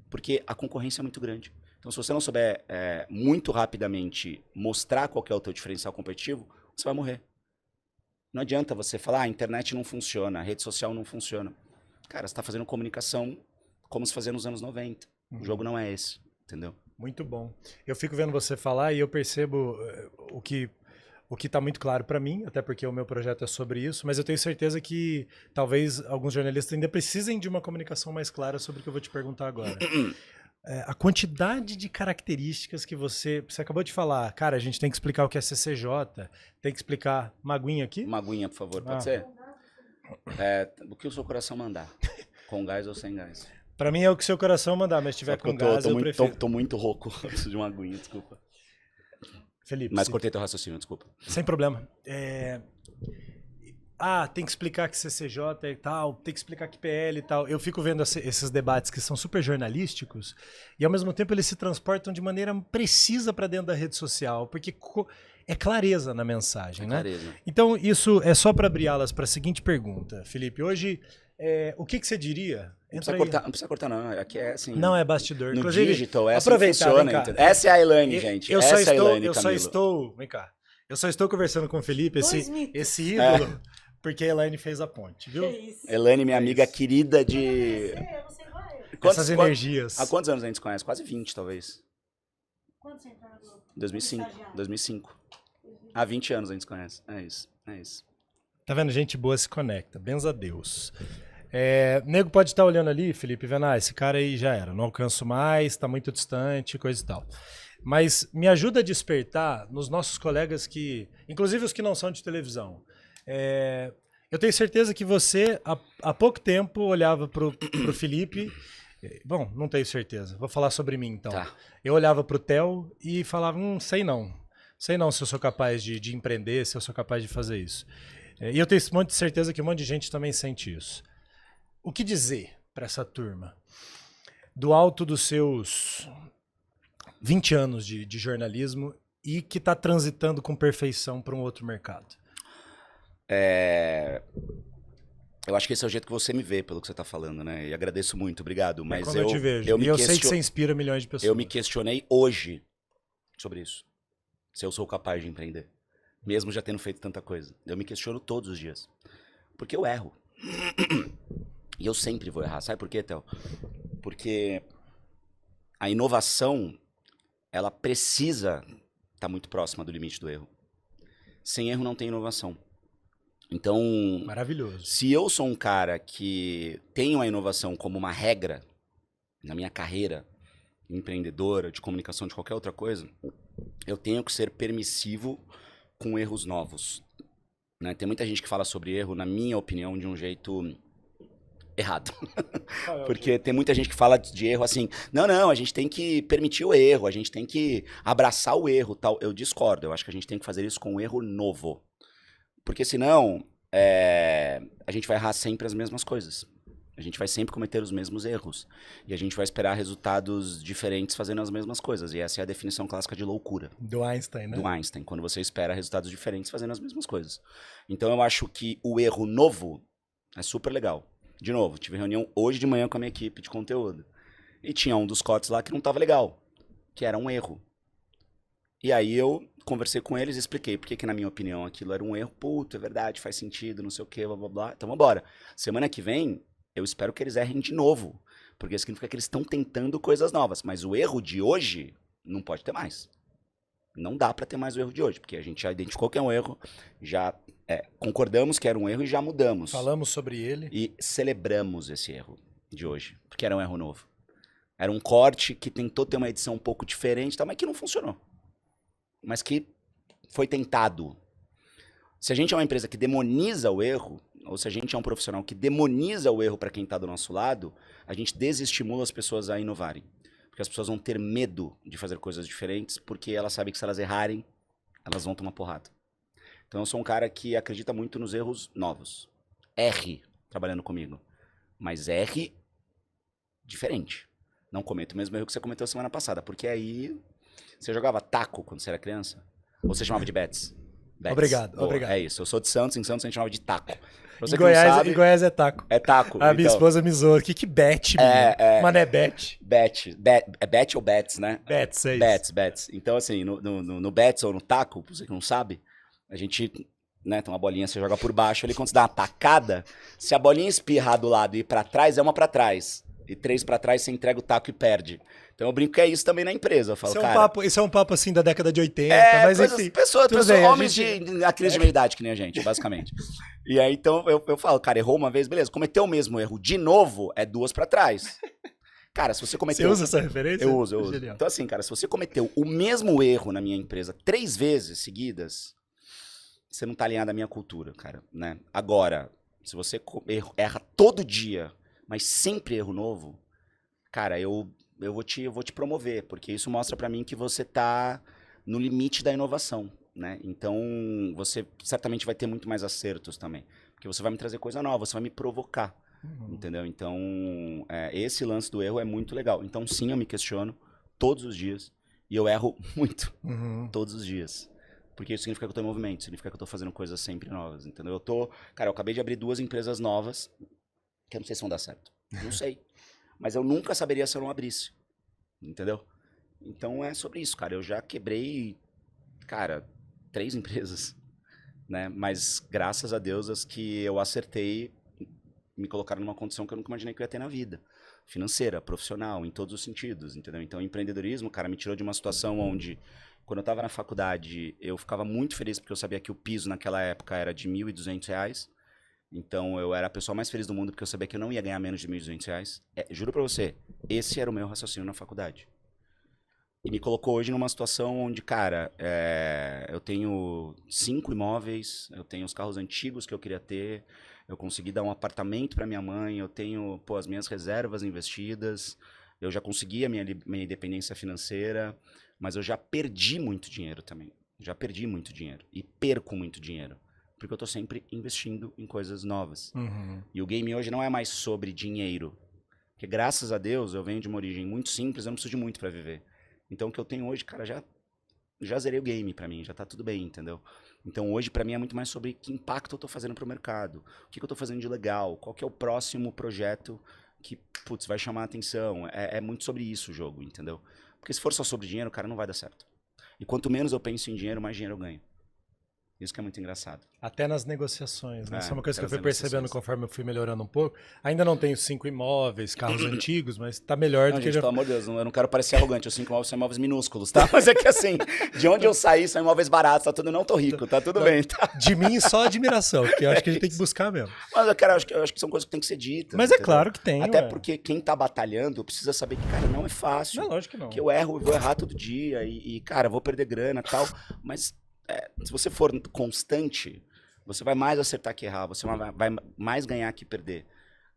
Porque a concorrência é muito grande. Então, se você não souber muito rapidamente mostrar qual que é o teu diferencial competitivo, você vai morrer. Não adianta você falar, a internet não funciona, a rede social não funciona. Cara, você está fazendo comunicação como se fazia nos anos 90. O jogo não é esse, entendeu? Muito bom. Eu fico vendo você falar e eu percebo o que está muito claro para mim, até porque o meu projeto é sobre isso, mas eu tenho certeza que talvez alguns jornalistas ainda precisem de uma comunicação mais clara sobre o que eu vou te perguntar agora. A quantidade de características que você acabou de falar, cara, a gente tem que explicar o que é CCJ, tem que explicar Maguinha aqui? Maguinha, por favor, pode ser? O que o seu coração mandar, com gás ou sem gás. Pra mim é o que seu coração mandar, mas se tiver com gás eu prefiro. Tô muito rouco, eu preciso de uma aguinha, desculpa. Felipe. Mas cortei teu raciocínio, desculpa. Sem problema. tem que explicar que CCJ e tal, tem que explicar que PL e tal. Eu fico vendo esses debates que são super jornalísticos e ao mesmo tempo eles se transportam de maneira precisa para dentro da rede social, porque é clareza na mensagem, né? Clareza. Então isso é só para abrir alas para a seguinte pergunta, Felipe. Hoje, o que você diria? Não precisa cortar, não. Aqui é assim. Não é bastidor. No Inclusive, digital, essa funciona. Essa é a Elaine, gente. Eu Essa só estou. Vem cá. Eu só estou conversando com o Felipe, esse ídolo, porque a Elaine fez a ponte, viu? Que isso? Elaine, minha amiga querida de. Eu não sei qual é. Essas energias. Há quantos anos a gente se conhece? Quase 20, talvez. Quando você entrou na Globo? 2005. 2005. Há 20 anos a gente se conhece. É isso. Tá vendo? Gente boa se conecta. Benza a Deus. Nego pode estar olhando ali, Felipe, vendo, esse cara aí já era, não alcanço mais, tá muito distante, coisa e tal. Mas me ajuda a despertar nos nossos colegas que, inclusive os que não são de televisão. Eu tenho certeza que você, há pouco tempo, olhava pro Felipe. Bom, não tenho certeza. Vou falar sobre mim, então. Tá. Eu olhava pro Theo e falava, sei não. Sei não se eu sou capaz de empreender, se eu sou capaz de fazer isso. E eu tenho um monte de certeza que um monte de gente também sente isso. O que dizer para essa turma? Do alto dos seus 20 anos de jornalismo e que está transitando com perfeição para um outro mercado. Eu acho que esse é o jeito que você me vê, pelo que você está falando, né? E agradeço muito, obrigado. Mas como eu te vejo. Eu sei que você inspira milhões de pessoas. Eu me questionei hoje sobre isso. Se eu sou capaz de empreender. Mesmo já tendo feito tanta coisa. Eu me questiono todos os dias. Porque eu erro. E eu sempre vou errar. Sabe por quê, Theo? Porque a inovação, ela precisa estar muito próxima do limite do erro. Sem erro não tem inovação. Então, maravilhoso. Se eu sou um cara que tenho a inovação como uma regra na minha carreira empreendedora, de comunicação, de qualquer outra coisa, eu tenho que ser permissivo com erros novos. Né? Tem muita gente que fala sobre erro, na minha opinião, de um jeito errado. Porque tem muita gente que fala de erro assim, não, a gente tem que permitir o erro, a gente tem que abraçar o erro, tal. Eu discordo, eu acho que a gente tem que fazer isso com um erro novo. Porque senão, a gente vai errar sempre as mesmas coisas. A gente vai sempre cometer os mesmos erros. E a gente vai esperar resultados diferentes fazendo as mesmas coisas. E essa é a definição clássica de loucura. Do Einstein, né? Do Einstein, quando você espera resultados diferentes fazendo as mesmas coisas. Então eu acho que o erro novo é super legal. De novo, tive reunião hoje de manhã com a minha equipe de conteúdo. E tinha um dos cortes lá que não estava legal. Que era um erro. E aí eu conversei com eles e expliquei por que na minha opinião aquilo era um erro. Puto, é verdade, faz sentido, não sei o que, blá blá blá. Então vambora. Semana que vem, eu espero que eles errem de novo. Porque significa que eles estão tentando coisas novas. Mas o erro de hoje não pode ter mais. Não dá pra ter mais o erro de hoje. Porque a gente já identificou que é um erro, já concordamos que era um erro e já mudamos. Falamos sobre ele. E celebramos esse erro de hoje. Porque era um erro novo. Era um corte que tentou ter uma edição um pouco diferente, mas que não funcionou. Mas que foi tentado. Se a gente é uma empresa que demoniza o erro, ou se a gente é um profissional que demoniza o erro para quem está do nosso lado, a gente desestimula as pessoas a inovarem. Porque as pessoas vão ter medo de fazer coisas diferentes, porque elas sabem que se elas errarem, elas vão tomar porrada. Então eu sou um cara que acredita muito nos erros novos. Erre trabalhando comigo. Mas erre diferente. Não cometa o mesmo erro que você cometeu semana passada, porque aí você jogava taco quando você era criança? Ou você chamava de bets? Obrigado. É isso. Eu sou de Santos, em Santos a gente chamava de taco. Em Goiás é taco. É taco. A minha esposa me zoa. O que bet, menino? Mas não é bet. É bet ou bets, né? Bets, é isso. Bets. Então, assim, no bets ou no taco, pra você que não sabe, a gente, né, tem uma bolinha, você joga por baixo ali, quando você dá uma tacada, se a bolinha espirrar do lado e ir pra trás, é uma pra trás. E 3 pra trás, você entrega o taco e perde. Então eu brinco que é isso também na empresa. Eu falo, isso é um papo assim da década de 80, mas enfim. Pessoas, homens da crise de meia-idade, que nem a gente, basicamente. E aí, então, eu falo, cara, errou uma vez, beleza. Cometeu o mesmo erro de novo, é 2 pra trás. Cara, se você cometeu... Você usa essa referência? Eu uso. Genial. Então, assim, cara, se você cometeu o mesmo erro na minha empresa 3 vezes seguidas, você não tá alinhado à minha cultura, cara, né? Agora, se você erra todo dia, mas sempre erro novo, cara, eu vou te promover, porque isso mostra pra mim que você tá no limite da inovação. né? Então, você certamente vai ter muito mais acertos também. Porque você vai me trazer coisa nova, você vai me provocar, entendeu? Então, esse lance do erro é muito legal. Então, sim, eu me questiono todos os dias. E eu erro muito, todos os dias. Porque isso significa que eu tô em movimento, significa que eu tô fazendo coisas sempre novas, entendeu? Cara, eu acabei de abrir 2 empresas novas, que eu não sei se vão dar certo. Não sei. Mas eu nunca saberia se eu não abrisse, entendeu? Então é sobre isso, cara. Eu já quebrei, cara, 3 empresas, né? Mas graças a Deus as que eu acertei me colocaram numa condição que eu nunca imaginei que eu ia ter na vida. Financeira, profissional, em todos os sentidos, entendeu? Então o empreendedorismo, cara, me tirou de uma situação onde, quando eu tava na faculdade, eu ficava muito feliz porque eu sabia que o piso naquela época era de R$ 1.200. Então eu era a pessoa mais feliz do mundo porque eu sabia que eu não ia ganhar menos de R$ 1.200. Juro pra você, esse era o meu raciocínio na faculdade. E me colocou hoje numa situação onde, cara, eu tenho 5 imóveis, eu tenho os carros antigos que eu queria ter, eu consegui dar um apartamento para minha mãe, eu tenho, pô, as minhas reservas investidas, eu já consegui a minha independência financeira, mas eu já perdi muito dinheiro também. Já perdi muito dinheiro e perco muito dinheiro, porque eu tô sempre investindo em coisas novas. E o game hoje não é mais sobre dinheiro, porque graças a Deus eu venho de uma origem muito simples, eu não preciso de muito para viver. Então o que eu tenho hoje, cara, já zerei o game pra mim, já tá tudo bem, entendeu? Então hoje pra mim é muito mais sobre que impacto eu tô fazendo pro mercado, o que eu tô fazendo de legal, qual que é o próximo projeto que, putz, vai chamar a atenção. É muito sobre isso o jogo, entendeu? Porque se for só sobre dinheiro, cara, não vai dar certo. E quanto menos eu penso em dinheiro, mais dinheiro eu ganho. Isso que é muito engraçado. Até nas negociações, né? Isso é uma coisa que eu até fui nas percebendo negociações. conforme eu fui melhorando um pouco. Ainda não tenho 5 imóveis, carros antigos, mas tá melhor Não, do que gente, já... pelo amor de Deus, eu não quero parecer arrogante. Os 5 imóveis são imóveis minúsculos, tá? Mas é que assim, de onde eu saí são imóveis baratos, tá tudo, não tô rico, tá tudo bem, tá? De mim, só admiração, porque eu acho que a gente tem que buscar mesmo. Mas, cara, eu acho que são coisas que tem que ser ditas. Mas é entendeu? claro que tem, Até ué. porque quem tá batalhando precisa saber que, cara, não é fácil. Não, lógico que não. Que eu erro e vou errar todo dia e, cara, vou perder grana e tal. Mas se você for constante, você vai mais acertar que errar, você vai mais ganhar que perder.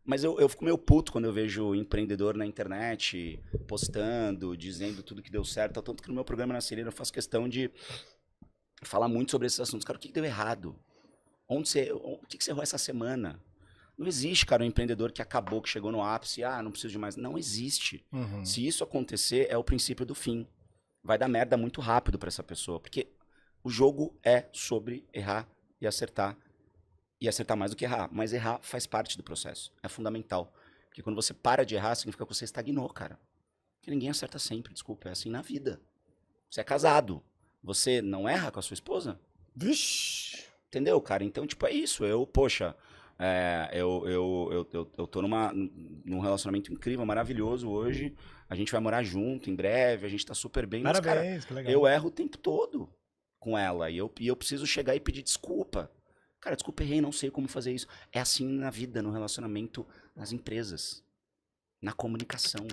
Mas eu fico meio puto quando eu vejo empreendedor na internet postando, dizendo tudo que deu certo. Tanto que no meu programa na Serena eu faço questão de falar muito sobre esses assuntos. Cara, o que deu errado? O que você errou essa semana? Não existe, cara, um empreendedor que acabou, que chegou no ápice, não preciso de mais. Não existe. Se isso acontecer, é o princípio do fim. Vai dar merda muito rápido pra essa pessoa, porque o jogo é sobre errar e acertar mais do que errar. Mas errar faz parte do processo, é fundamental. Porque quando você para de errar, significa que você estagnou, cara. Porque ninguém acerta sempre, desculpa, é assim na vida. Você é casado, você não erra com a sua esposa? Vixe! Entendeu, cara? Então, tipo, é isso. Poxa, eu tô num relacionamento incrível, maravilhoso hoje. A gente vai morar junto em breve, a gente tá super bem. Mas, cara, Parabéns, que legal. eu erro o tempo todo com ela. E eu preciso chegar e pedir desculpa. Cara, desculpa, errei, não sei como fazer isso. É assim na vida, no relacionamento, nas empresas, na comunicação,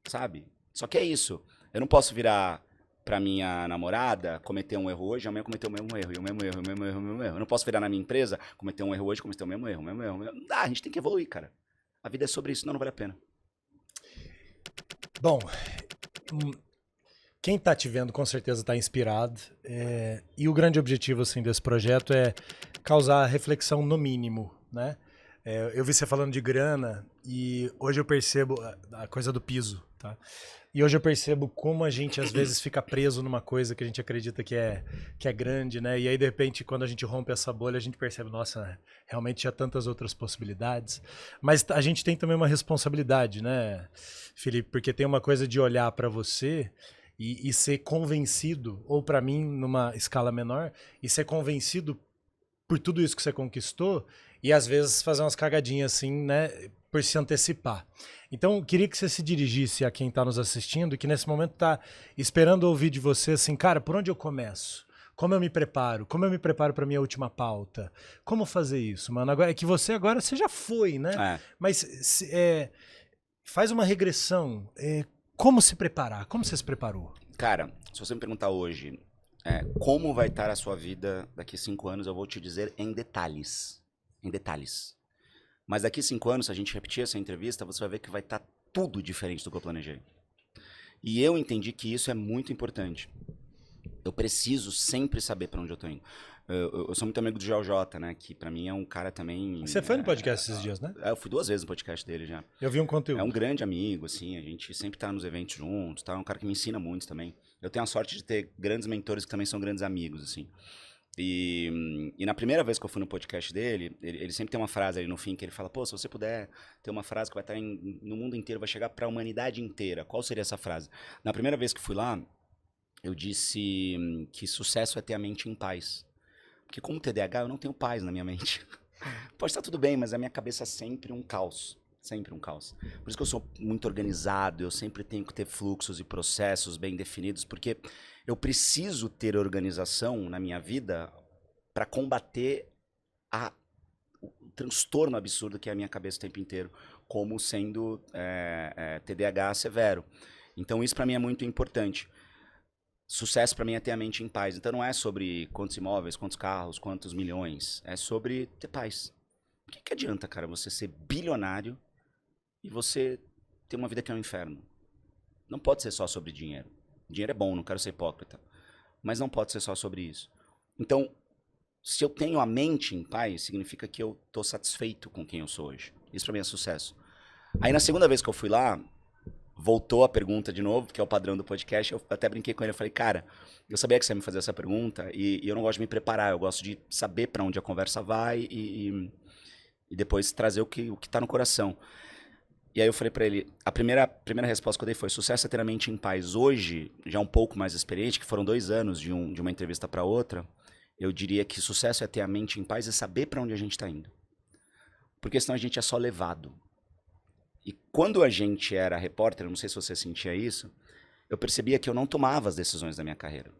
sabe? Só que é isso. Eu não posso virar pra minha namorada, cometer um erro hoje, amanhã cometer o mesmo erro, e o mesmo erro, o mesmo erro, o mesmo erro. Eu não posso virar na minha empresa, cometer um erro hoje, cometer o mesmo erro, o mesmo erro. Não dá, a gente tem que evoluir, cara. A vida é sobre isso, senão não vale a pena. Bom, quem tá te vendo com certeza tá inspirado. E o grande objetivo assim, desse projeto é causar reflexão no mínimo, né? Eu vi você falando de grana e hoje eu percebo a coisa do piso, tá? E hoje eu percebo como a gente às vezes fica preso numa coisa que a gente acredita que é grande, né? E aí de repente quando a gente rompe essa bolha a gente percebe, nossa, realmente tinha tantas outras possibilidades. Mas a gente tem também uma responsabilidade, né, Felipe? Porque tem uma coisa de olhar para você e ser convencido, ou para mim numa escala menor, e ser convencido por tudo isso que você conquistou e às vezes fazer umas cagadinhas assim, né, por se antecipar. Então, queria que você se dirigisse a quem está nos assistindo e que nesse momento está esperando ouvir de você assim, cara, por onde eu começo? Como eu me preparo? Como eu me preparo para minha última pauta? Como fazer isso, mano? Agora, é que você agora, você já foi, né? Mas faz uma regressão. Como se preparar? Como você se preparou? Cara, se você me perguntar hoje como vai estar a sua vida daqui 5 anos, eu vou te dizer em detalhes. Em detalhes. Mas daqui 5 anos, se a gente repetir essa entrevista, você vai ver que vai estar tudo diferente do que eu planejei. E eu entendi que isso é muito importante. Eu preciso sempre saber pra onde eu tô indo. Eu sou muito amigo do GeoJ, né? Que pra mim é um cara também... Você foi no podcast esses dias, né? Eu fui 2 vezes no podcast dele já. Eu vi um É conteúdo. um grande amigo, assim, a gente sempre tá nos eventos juntos, tá? É um cara que me ensina muito também. Eu tenho a sorte de ter grandes mentores que também são grandes amigos, assim. E na primeira vez que eu fui no podcast dele, ele sempre tem uma frase ali no fim que ele fala, pô, se você puder ter uma frase que vai estar no mundo inteiro, vai chegar pra humanidade inteira, qual seria essa frase? Na primeira vez que fui lá, eu disse que sucesso é ter a mente em paz. Porque como TDAH, eu não tenho paz na minha mente. Pode estar tudo bem, mas a minha cabeça é sempre um caos. Sempre um caos. Por isso que eu sou muito organizado, eu sempre tenho que ter fluxos e processos bem definidos, porque eu preciso ter organização na minha vida para combater o transtorno absurdo que é a minha cabeça o tempo inteiro, como sendo TDAH severo. Então isso para mim é muito importante. Sucesso para mim é ter a mente em paz. Então não é sobre quantos imóveis, quantos carros, quantos milhões. É sobre ter paz. O que adianta, cara, você ser bilionário e você ter uma vida que é um inferno? Não pode ser só sobre dinheiro. Dinheiro é bom, não quero ser hipócrita. Mas não pode ser só sobre isso. Então, se eu tenho a mente em paz, significa que eu tô satisfeito com quem eu sou hoje. Isso para mim é sucesso. Aí na segunda vez que eu fui lá, voltou a pergunta de novo, que é o padrão do podcast. Eu até brinquei com ele, eu falei, cara, eu sabia que você ia me fazer essa pergunta e eu não gosto de me preparar, eu gosto de saber para onde a conversa vai e depois trazer o que tá no coração. E aí eu falei para ele, a primeira resposta que eu dei foi, sucesso é ter a mente em paz. Hoje, já um pouco mais experiente, que foram 2 anos de uma entrevista para outra, eu diria que sucesso é ter a mente em paz e saber para onde a gente tá indo. Porque senão a gente é só levado. E quando a gente era repórter, não sei se você sentia isso, eu percebia que eu não tomava as decisões da minha carreira.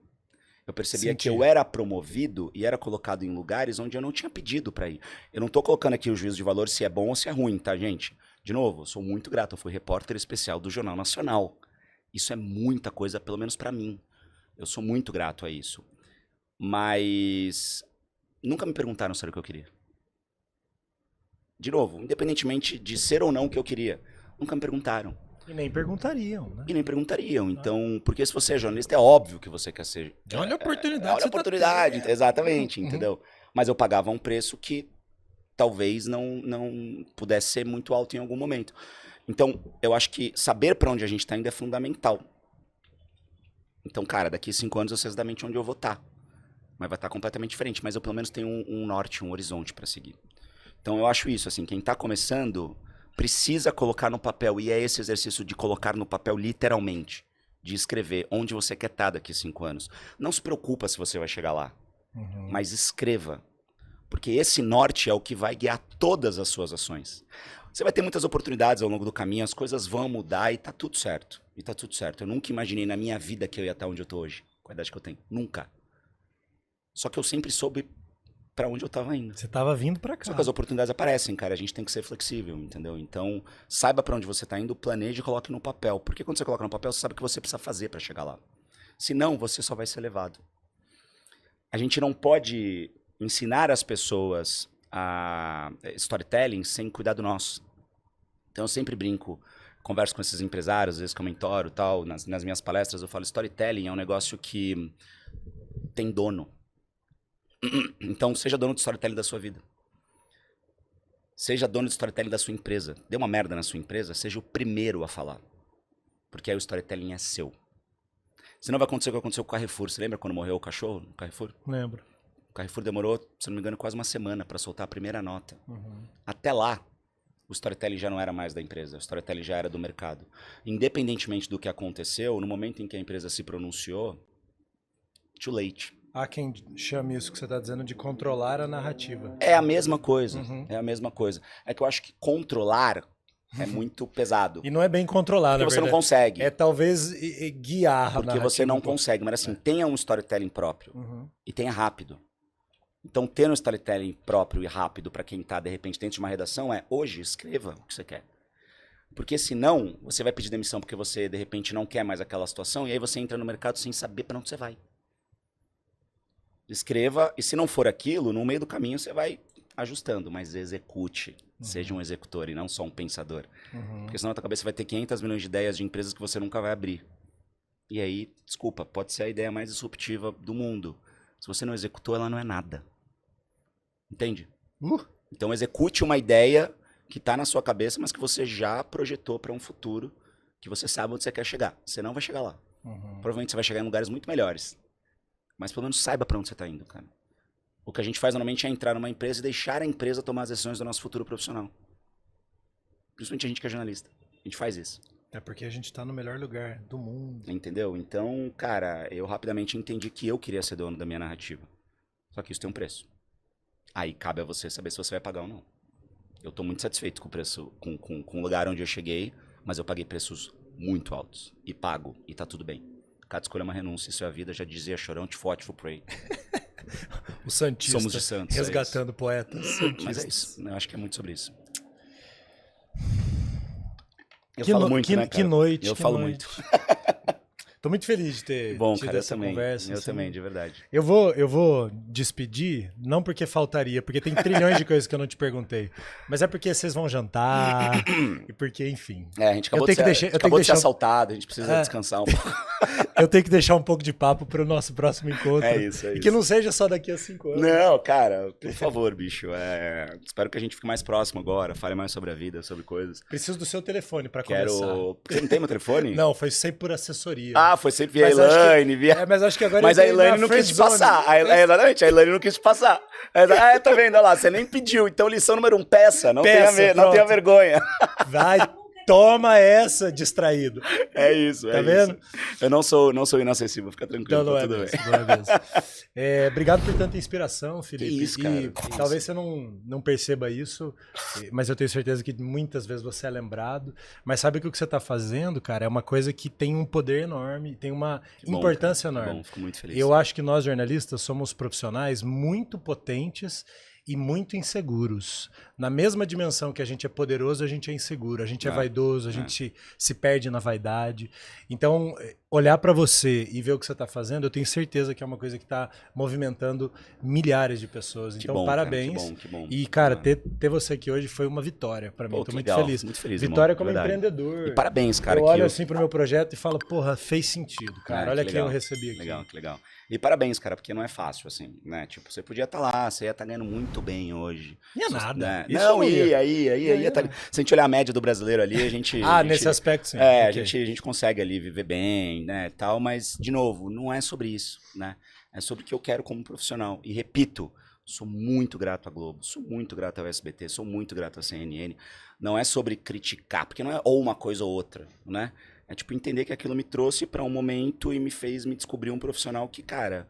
Eu percebia que eu era promovido e era colocado em lugares onde eu não tinha pedido para ir. Eu não tô colocando aqui o juízo de valor se é bom ou se é ruim, tá, gente? De novo, eu sou muito grato, eu fui repórter especial do Jornal Nacional. Isso é muita coisa, pelo menos para mim. Eu sou muito grato a isso. Mas nunca me perguntaram se era o que eu queria. De novo, independentemente de ser ou não o que eu queria, nunca me perguntaram. E nem perguntariam, né? E nem perguntariam. Então, porque se você é jornalista, é óbvio que você quer ser. Olha a oportunidade. Olha a oportunidade, exatamente, entendeu? Mas eu pagava um preço que talvez não pudesse ser muito alto em algum momento. Então, eu acho que saber para onde a gente está indo é fundamental. Então, cara, daqui 5 anos eu sei exatamente onde eu vou estar. Mas vai estar completamente diferente. Mas eu pelo menos tenho um norte, um horizonte para seguir. Então eu acho isso, assim, quem está começando precisa colocar no papel, e é esse exercício de colocar no papel literalmente, de escrever onde você quer estar daqui 5 anos. Não se preocupa se você vai chegar lá, mas escreva, porque esse norte é o que vai guiar todas as suas ações. Você vai ter muitas oportunidades ao longo do caminho, as coisas vão mudar e tá tudo certo. E tá tudo certo. Eu nunca imaginei na minha vida que eu ia estar onde eu tô hoje, com a idade que eu tenho. Nunca. Só que eu sempre soube para onde eu tava indo. Você tava vindo para cá. Só que as oportunidades aparecem, cara. A gente tem que ser flexível, entendeu? Então, saiba para onde você tá indo, planeje e coloque no papel. Porque quando você coloca no papel, você sabe o que você precisa fazer para chegar lá. Senão, você só vai ser levado. A gente não pode ensinar as pessoas a storytelling sem cuidar do nosso. Então, eu sempre brinco, converso com esses empresários, às vezes que eu mentoro e tal, nas minhas palestras, eu falo, storytelling é um negócio que tem dono. Então, seja dono do storytelling da sua vida. Seja dono do storytelling da sua empresa. Deu uma merda na sua empresa, seja o primeiro a falar. Porque aí o storytelling é seu. Senão vai acontecer o que aconteceu com o Carrefour. Você lembra quando morreu o cachorro no Carrefour? Lembro. O Carrefour demorou, se não me engano, quase uma semana para soltar a primeira nota. Até lá, o storytelling já não era mais da empresa. O storytelling já era do mercado. Independentemente do que aconteceu, no momento em que a empresa se pronunciou, too late. Há quem chame isso que você está dizendo de controlar a narrativa. É a mesma coisa. É a mesma coisa. É que eu acho que controlar é muito pesado. E não é bem controlar, Porque você não consegue. É talvez guiar a Porque narrativa. você não consegue. Mas assim, tenha um storytelling próprio. E tenha rápido. Então, ter um storytelling próprio e rápido para quem está, de repente, dentro de uma redação é, hoje, escreva o que você quer. Porque senão, você vai pedir demissão porque você, de repente, não quer mais aquela situação e aí você entra no mercado sem saber para onde você vai. Escreva, e se não for aquilo, no meio do caminho você vai ajustando, mas execute. Seja um executor e não só um pensador. Porque senão na tua cabeça vai ter 500 milhões de ideias de empresas que você nunca vai abrir. E aí, desculpa, pode ser a ideia mais disruptiva do mundo. Se você não executou, ela não é nada. Entende? Então execute uma ideia que está na sua cabeça, mas que você já projetou para um futuro que você sabe onde você quer chegar. Você não vai chegar lá. Provavelmente você vai chegar em lugares muito melhores. Mas pelo menos saiba para onde você está indo, cara. O que a gente faz normalmente é entrar numa empresa e deixar a empresa tomar as decisões do nosso futuro profissional. Principalmente a gente que é jornalista. A gente faz isso. É porque a gente tá no melhor lugar do mundo. Entendeu? Então, cara, eu rapidamente entendi que eu queria ser dono da minha narrativa. Só que isso tem um preço. Aí cabe a você saber se você vai pagar ou não. Eu tô muito satisfeito com o preço, com o lugar onde eu cheguei, mas eu paguei preços muito altos. E pago, e tá tudo bem. Cada escolha é uma renúncia, isso é a vida, já dizia Chorão, Tifó, Tifo-Pray. O Santista. Somos de Santos. Resgatando poetas santistas. Mas é isso, eu acho que é muito sobre isso. Eu Que falo no- muito, que- né, que cara? noite, Eu que falo noite. muito. Tô muito feliz de ter Bom, tido cara, eu essa também. conversa. Eu assim. também, de verdade. Eu vou despedir, não porque faltaria, porque tem trilhões de coisas que eu não te perguntei, mas é porque vocês vão jantar e porque, enfim. É, a gente acabou, tenho que deixar- a gente eu tenho acabou que de ser deixar- assaltado, a gente precisa descansar um pouco. Eu tenho que deixar um pouco de papo pro nosso próximo encontro. É isso, é E isso. que não seja só daqui a 5 anos. Não, cara, por favor, bicho. Espero que a gente fique mais próximo agora, fale mais sobre a vida, sobre coisas. Preciso do seu telefone pra conversar. Você não tem meu telefone? Não, foi sempre por assessoria. Ah, foi sempre via Mas acho que- Elaine, via... Mas acho que agora Mas eu a tenho Elaine na não quis te friendzone. passar. Exatamente, a Elaine não quis te passar. Tá vendo? Olha lá, você nem pediu. Então, lição número 1, peça. Não Peça, não tenha pronto. vergonha. Vai, toma essa, distraído. É isso, Tá vendo? Isso. Eu não sou inacessível, fica tranquilo, Não, não tá é tudo mesmo, bem. não é mesmo. Obrigado por tanta inspiração, Felipe. Que isso, cara, E que talvez você não perceba isso, mas eu tenho certeza que muitas vezes você é lembrado. Mas sabe que o que você está fazendo, cara, é uma coisa que tem um poder enorme, tem uma Que bom, importância cara, que enorme. bom, fico muito feliz. Eu acho que nós, jornalistas, somos profissionais muito potentes e muito inseguros. Na mesma dimensão que a gente é poderoso, a gente é inseguro. A gente é vaidoso, a gente se perde na vaidade. Então, olhar para você e ver o que você está fazendo, eu tenho certeza que é uma coisa que está movimentando milhares de pessoas. Que Então, bom, parabéns. Cara, que bom. E, cara, ter você aqui hoje foi uma vitória para mim. Pô, Estou que muito legal, feliz. muito feliz, Vitória irmão, como verdade. empreendedor. E parabéns, cara. Eu que olho assim pro meu projeto e falo, porra, fez sentido, cara. Cara, Olha que quem eu legal. recebi aqui. Legal, que legal. E parabéns, cara, porque não é fácil, assim, né? Tipo, você podia estar lá, você ia estar ganhando muito bem hoje. Ia Só- nada. né? Isso Não, eu ia. ia tá... Se a gente olhar a média do brasileiro ali, a gente... Ah, a gente- nesse aspecto, sim. É, Ok. a gente consegue ali viver bem, né, tal, mas, de novo, não é sobre isso, né? É sobre o que eu quero como profissional. E repito, sou muito grato à Globo, sou muito grato ao SBT, sou muito grato à CNN. Não é sobre criticar, porque não é ou uma coisa ou outra, né? É tipo entender que aquilo me trouxe para um momento e me fez me descobrir um profissional que, cara,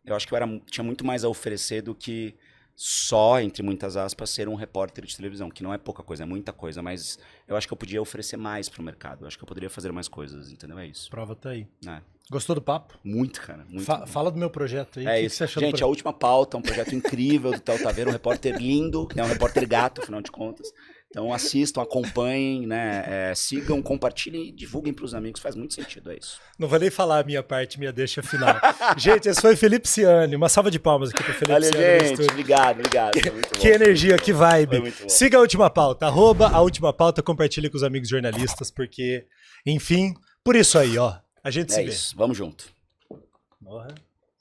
eu acho que tinha muito mais a oferecer do que só, entre muitas aspas, ser um repórter de televisão, que não é pouca coisa, é muita coisa, mas eu acho que eu podia oferecer mais pro mercado, eu acho que eu poderia fazer mais coisas, entendeu? É isso. Prova tá aí. Né? Gostou do papo? Muito, cara, muito. Fala do meu projeto aí. É O que isso. você achou do Gente, a projeto? última pauta, um projeto incrível do Theo Taveira, um repórter lindo, né, um repórter gato, afinal de contas. Então assistam, acompanhem, né, sigam, compartilhem e divulguem pros amigos, faz muito sentido, é isso. Não vou nem falar a minha parte, minha deixa final. Gente, esse foi Felipe Ciani. Uma salva de palmas aqui pro Felipe Valeu, Ciani no gente, estúdio. obrigado, foi muito bom. Que energia, que vibe. Foi muito bom. Siga a Última Pauta, @a Última Pauta, compartilhe com os amigos jornalistas, porque, enfim, por isso aí, ó, a gente se É vê. isso, vamos junto. Porra,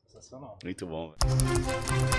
sensacional. Muito bom. Velho.